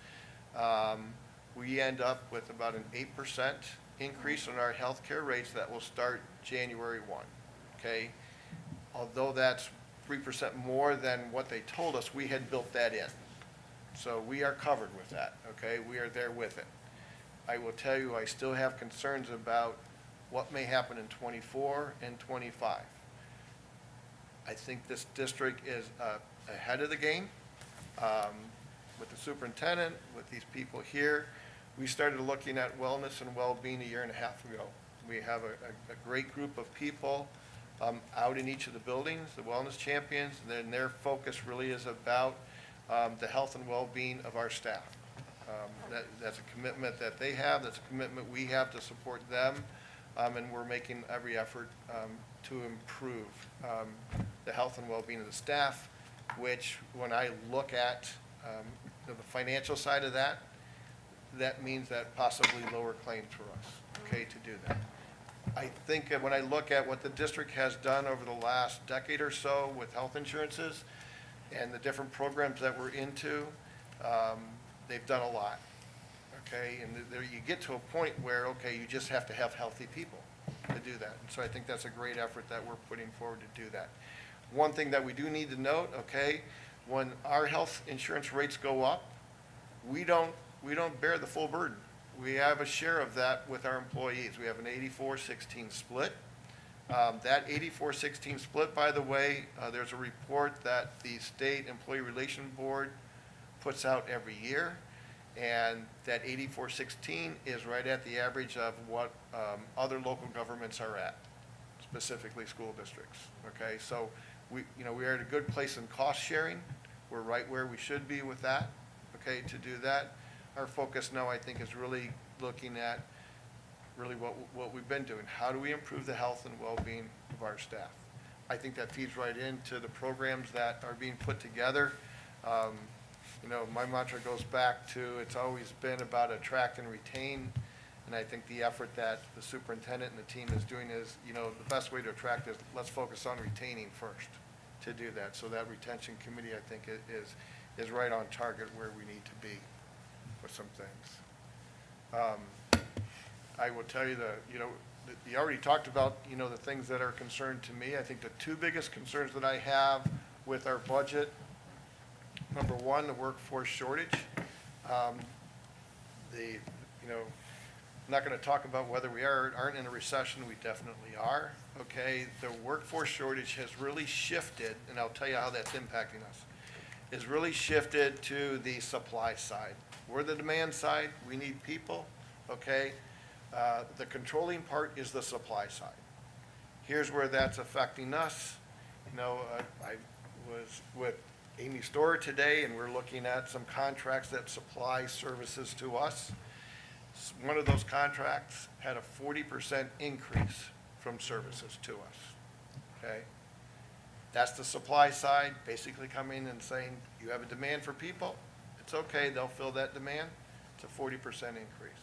we end up with about an 8% increase in our healthcare rates that will start January 1, okay? Although that's 3% more than what they told us, we had built that in. So we are covered with that, okay? We are there with it. I will tell you, I still have concerns about what may happen in 24 and 25. I think this district is ahead of the game with the superintendent, with these people here. We started looking at wellness and well-being a year and a half ago. We have a great group of people out in each of the buildings, the wellness champions, and then their focus really is about the health and well-being of our staff. That's a commitment that they have, that's a commitment we have to support them, and we're making every effort to improve the health and well-being of the staff, which when I look at the financial side of that, that means that possibly lower claims for us, okay, to do that. I think that when I look at what the district has done over the last decade or so with health insurances and the different programs that we're into, they've done a lot, okay? And there you get to a point where, okay, you just have to have healthy people to do that. And so I think that's a great effort that we're putting forward to do that. One thing that we do need to note, okay, when our health insurance rates go up, we don't bear the full burden. We have a share of that with our employees. We have an 84-16 split. That 84-16 split, by the way, there's a report that the State Employee Relation Board puts out every year, and that 84-16 is right at the average of what other local governments are at, specifically school districts, okay? So we are at a good place in cost sharing. We're right where we should be with that, okay, to do that. Our focus now, I think, is really looking at really what we've been doing. How do we improve the health and well-being of our staff? I think that feeds right into the programs that are being put together. My mantra goes back to it's always been about attract and retain, and I think the effort that the superintendent and the team is doing is, the best way to attract is let's focus on retaining first to do that. So that retention committee, I think, is right on target where we need to be with some things. I will tell you you already talked about, the things that are concerned to me. I think the two biggest concerns that I have with our budget, number one, the workforce shortage. I'm not going to talk about whether we aren't in a recession. We definitely are, okay? The workforce shortage has really shifted, and I'll tell you how that's impacting us, is really shifted to the supply side. We're the demand side. We need people, okay? The controlling part is the supply side. Here's where that's affecting us. I was with Amy Storer today, and we're looking at some contracts that supply services to us. One of those contracts had a 40% increase from services to us, okay? That's the supply side, basically coming and saying, you have a demand for people, it's okay, they'll fill that demand. It's a 40% increase,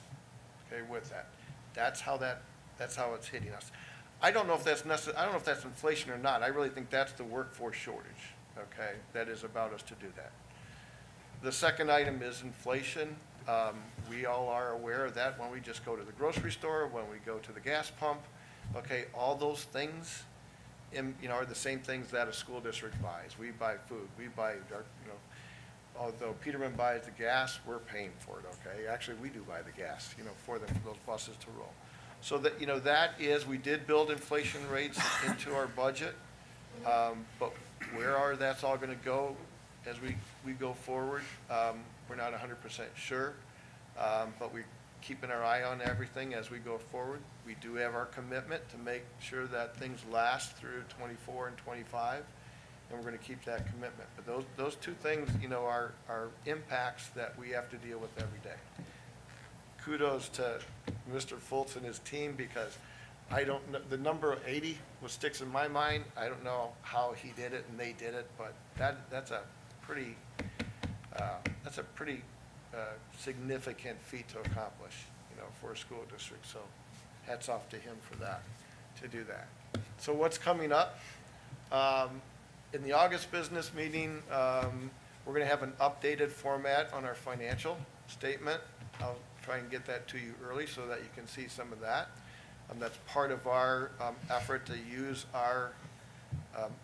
okay, with that. That's how it's hitting us. I don't know if that's I don't know if that's inflation or not. I really think that's the workforce shortage, okay? That is about us to do that. The second item is inflation. We all are aware of that when we just go to the grocery store, when we go to the gas pump, okay? All those things, are the same things that a school district buys. We buy food, we buy, although Peterman buys the gas, we're paying for it, okay? Actually, we do buy the gas, for those buses to roll. So that we did build inflation rates into our budget, but where that's all going to go as we go forward, we're not 100% sure, but we keeping our eye on everything as we go forward. We do have our commitment to make sure that things last through 24 and 25, and we're going to keep that commitment. But those two things, you know, are impacts that we have to deal with every day. Kudos to Mr. Fultz and his team, because I don't know, the number 80 what sticks in my mind. I don't know how he did it and they did it, but that's a pretty significant feat to accomplish, you know, for a school district. So hats off to him for that, to do that. So what's coming up? In the August business meeting, we're going to have an updated format on our financial statement. I'll try and get that to you early so that you can see some of that. That's part of our effort to use our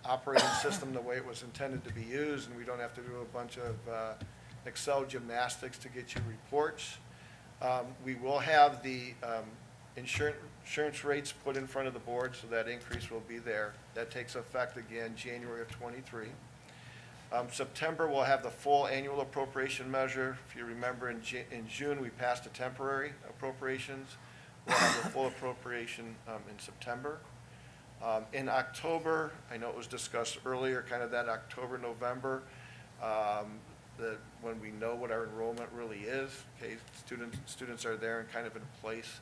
operating system the way it was intended to be used, and we don't have to do a bunch of Excel gymnastics to get you reports. We will have the insurance rates put in front of the board, so that increase will be there. That takes effect again January of '23. September, we'll have the full annual appropriation measure. If you remember, in June, we passed a temporary appropriations. We'll have the full appropriation in September. In October, I know it was discussed earlier, kind of that October, November, when we know what our enrollment really is, okay, students are there and kind of in place.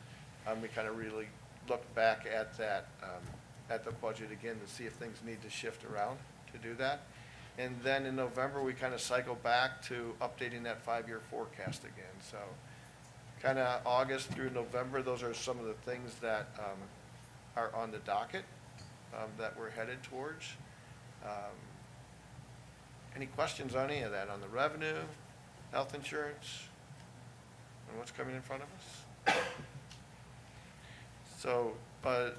We kind of really look back at that, at the budget again to see if things need to shift around to do that. And then in November, we kind of cycle back to updating that 5-year forecast again. So kind of August through November, those are some of the things that are on the docket that we're headed towards. Any questions on any of that, on the revenue, health insurance, and what's coming in front of us? So, but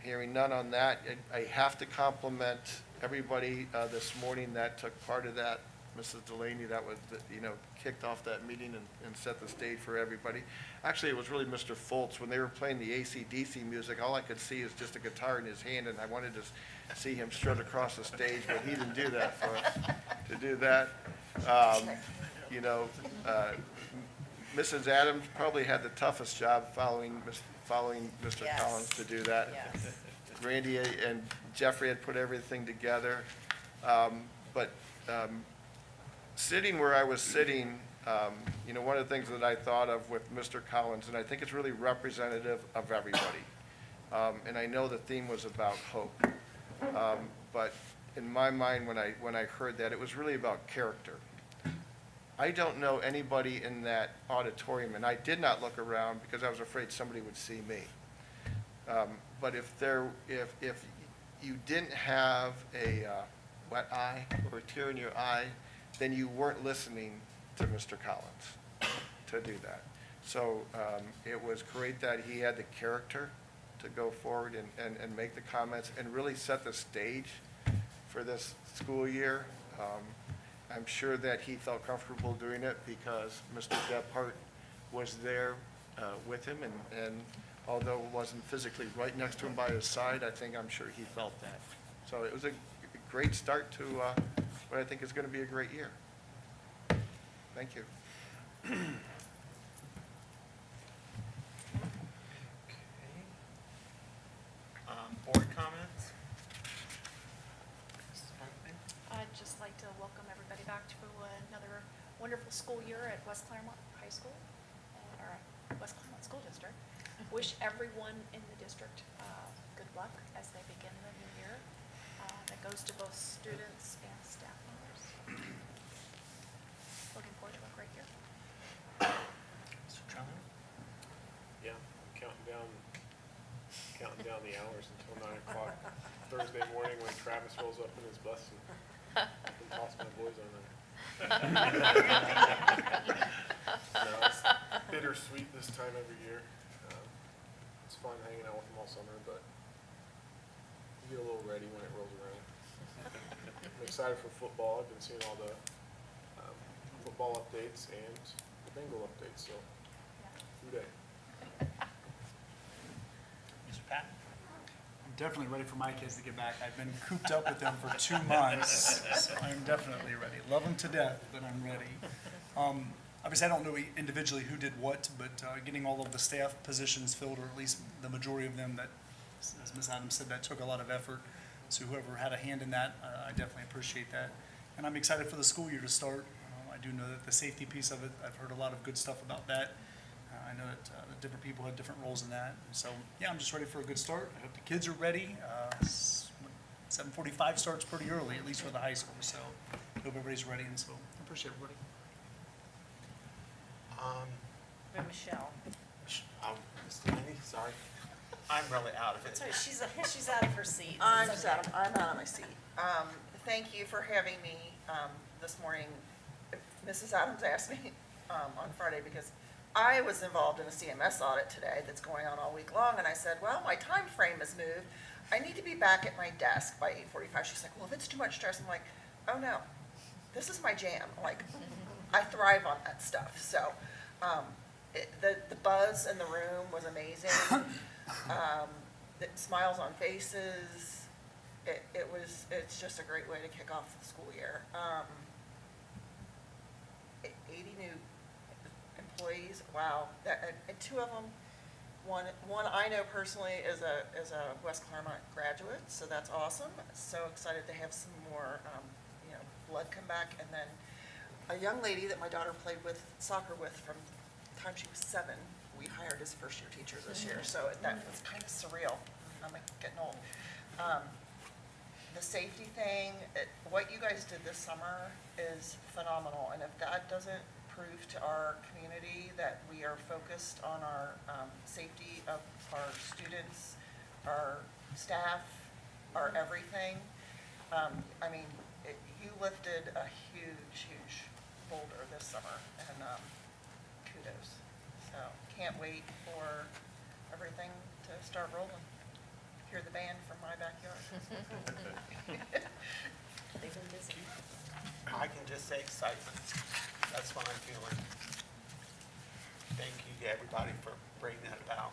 hearing none on that, I have to compliment everybody this morning that took part of that. Mrs. Delaney, that was, you know, kicked off that meeting and set the stage for everybody. Actually, it was really Mr. Fultz. When they were playing the AC/DC music, all I could see is just a guitar in his hand, and I wanted to see him strut across the stage, but he didn't do that for us. To do that, you know, Mrs. Adams probably had the toughest job following Mr.
Yes.
Collins to do that.
Yes.
Randy and Jeffrey had put everything together. Sitting where I was sitting, you know, one of the things that I thought of with Mr. Collins, and I think it's really representative of everybody, and I know the theme was about hope, but in my mind, when I heard that, it was really about character. I don't know anybody in that auditorium, and I did not look around because I was afraid somebody would see me. But if you didn't have a wet eye or a tear in your eye, then you weren't listening to Mr. Collins to do that. So it was great that he had the character to go forward and make the comments and really set the stage for this school year. I'm sure that he felt comfortable doing it because Mr. Gephardt was there with him, and although it wasn't physically right next to him by his side, I'm sure he felt that. So it was a great start to what I think is going to be a great year. Thank you.
Board comments?
I'd just like to welcome everybody back to another wonderful school year at West Clermont High School, or West Clermont School District. Wish everyone in the district good luck as they begin the new year. That goes to both students and staff members. Looking forward to a great year.
Mr. Drummond?
Yeah, I'm counting down the hours until 9 o'clock Thursday morning when Travis rolls up in his bus and toss my boys on there. No, it's bittersweet this time every year. It's fun hanging out with them all summer, but you get a little ready when it rolls around. I'm excited for football. I've been seeing all the football updates and the Bengal updates, so who day?
Mr. Patton?
I'm definitely ready for my kids to get back. I've been cooped up with them for 2 months, so I'm definitely ready. Love them to death, but I'm ready. obviously, I don't know individually who did what, but getting all of the staff positions filled, or at least the majority of them, that, as Ms. Adams said, that took a lot of effort. So whoever had a hand in that, I definitely appreciate that. And I'm excited for the school year to start. I do know that the safety piece of it, I've heard a lot of good stuff about that. I know that the different people have different roles in that. And so, yeah, I'm just ready for a good start. I hope the kids are ready. 7:45 starts pretty early, at least for the high school. So I hope everybody's ready, and so I appreciate everybody.
And Michelle.
Mr. Minnie, sorry. I'm really out of it.
Sorry, she's out of her seat.
I'm out of my seat. Thank you for having me this morning. Mrs. Adams asked me on Friday because I was involved in a CMS audit today that's going on all week long, and I said, well, my time frame has moved. I need to be back at my desk by 8:45. She's like, well, if it's too much stress, I'm like, oh no, this is my jam. Like, I thrive on that stuff. So the buzz in the room was amazing. The smiles on faces. It's just a great way to kick off the school year. 80 new employees, wow. And two of them, one I know personally is a West Clermont graduate, so that's awesome. So excited to have some more, blood come back. And then a young lady that my daughter played soccer with from the time she was 7, we hired as first-year teachers this year, so that was kind of surreal. I'm getting old. The safety thing, what you guys did this summer is phenomenal, and if that doesn't prove to our community that we are focused on our safety of our students, our staff, our everything, you lifted a huge, huge boulder this summer, and kudos. So can't wait for everything to start rolling. Hear the band from my backyard.
They've been busy.
I can just say excitement. That's what I'm feeling. Thank you to everybody for bringing that about.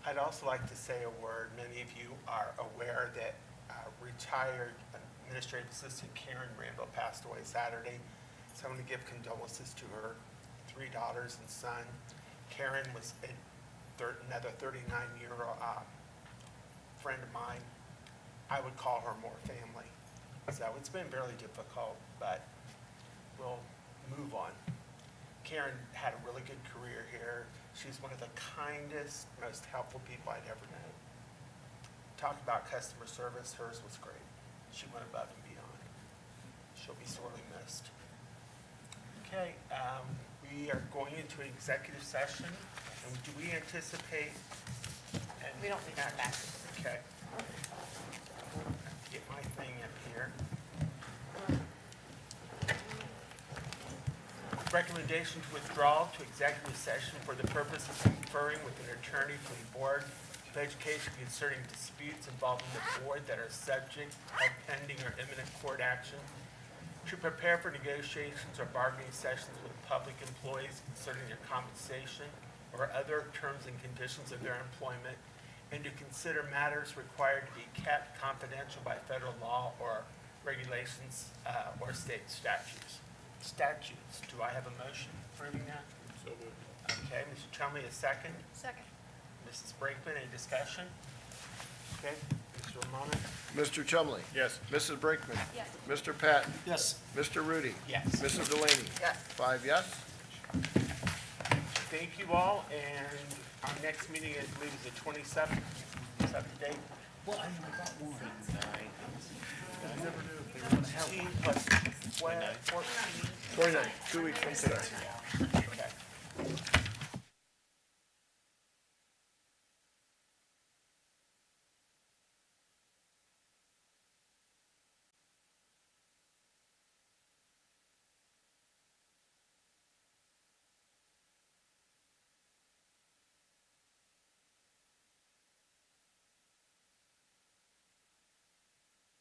I'd also like to say a word. Many of you are aware that retired Administrative Assistant Karen Rambo passed away Saturday. So I want to give condolences to her 3 daughters and son. Karen was another 39-year-old friend of mine. I would call her more family. So it's been really difficult, but we'll move on. Karen had a really good career here. She's one of the kindest, most helpful people I'd ever known. Talk about customer service, hers was great. She went above and beyond. She'll be sorely missed. Okay, we are going into an executive session, and do we anticipate?
We don't need to come back.
Okay. Get my thing up here. Recommendation to withdraw to executive session for the purpose of conferring with an attorney from the Board of Education concerning disputes involving the board that are subject of pending or imminent court action, to prepare for negotiations or bargaining sessions with public employees concerning their compensation or other terms and conditions of their employment, and to consider matters required to be kept confidential by federal law or regulations or state statutes. Do I have a motion approving that?
So moved.
Okay, Mr. Chumley, a second.
Second.
Mrs. Brinkman, any discussion? Okay, Mr. Romano?
Mr. Chumley?
Yes.
Mrs. Brinkman?
Yes.
Mr. Patton?
Yes.
Mr. Rudy?
Yes.
Mrs. Delaney?
Yes.
5 yes.
Thank you all, and our next meeting, I believe, is the 27th. Is that the date?
Well, I got one.
I never knew if they were going to have
15 plus 12, 14.
29, 2 weeks from today.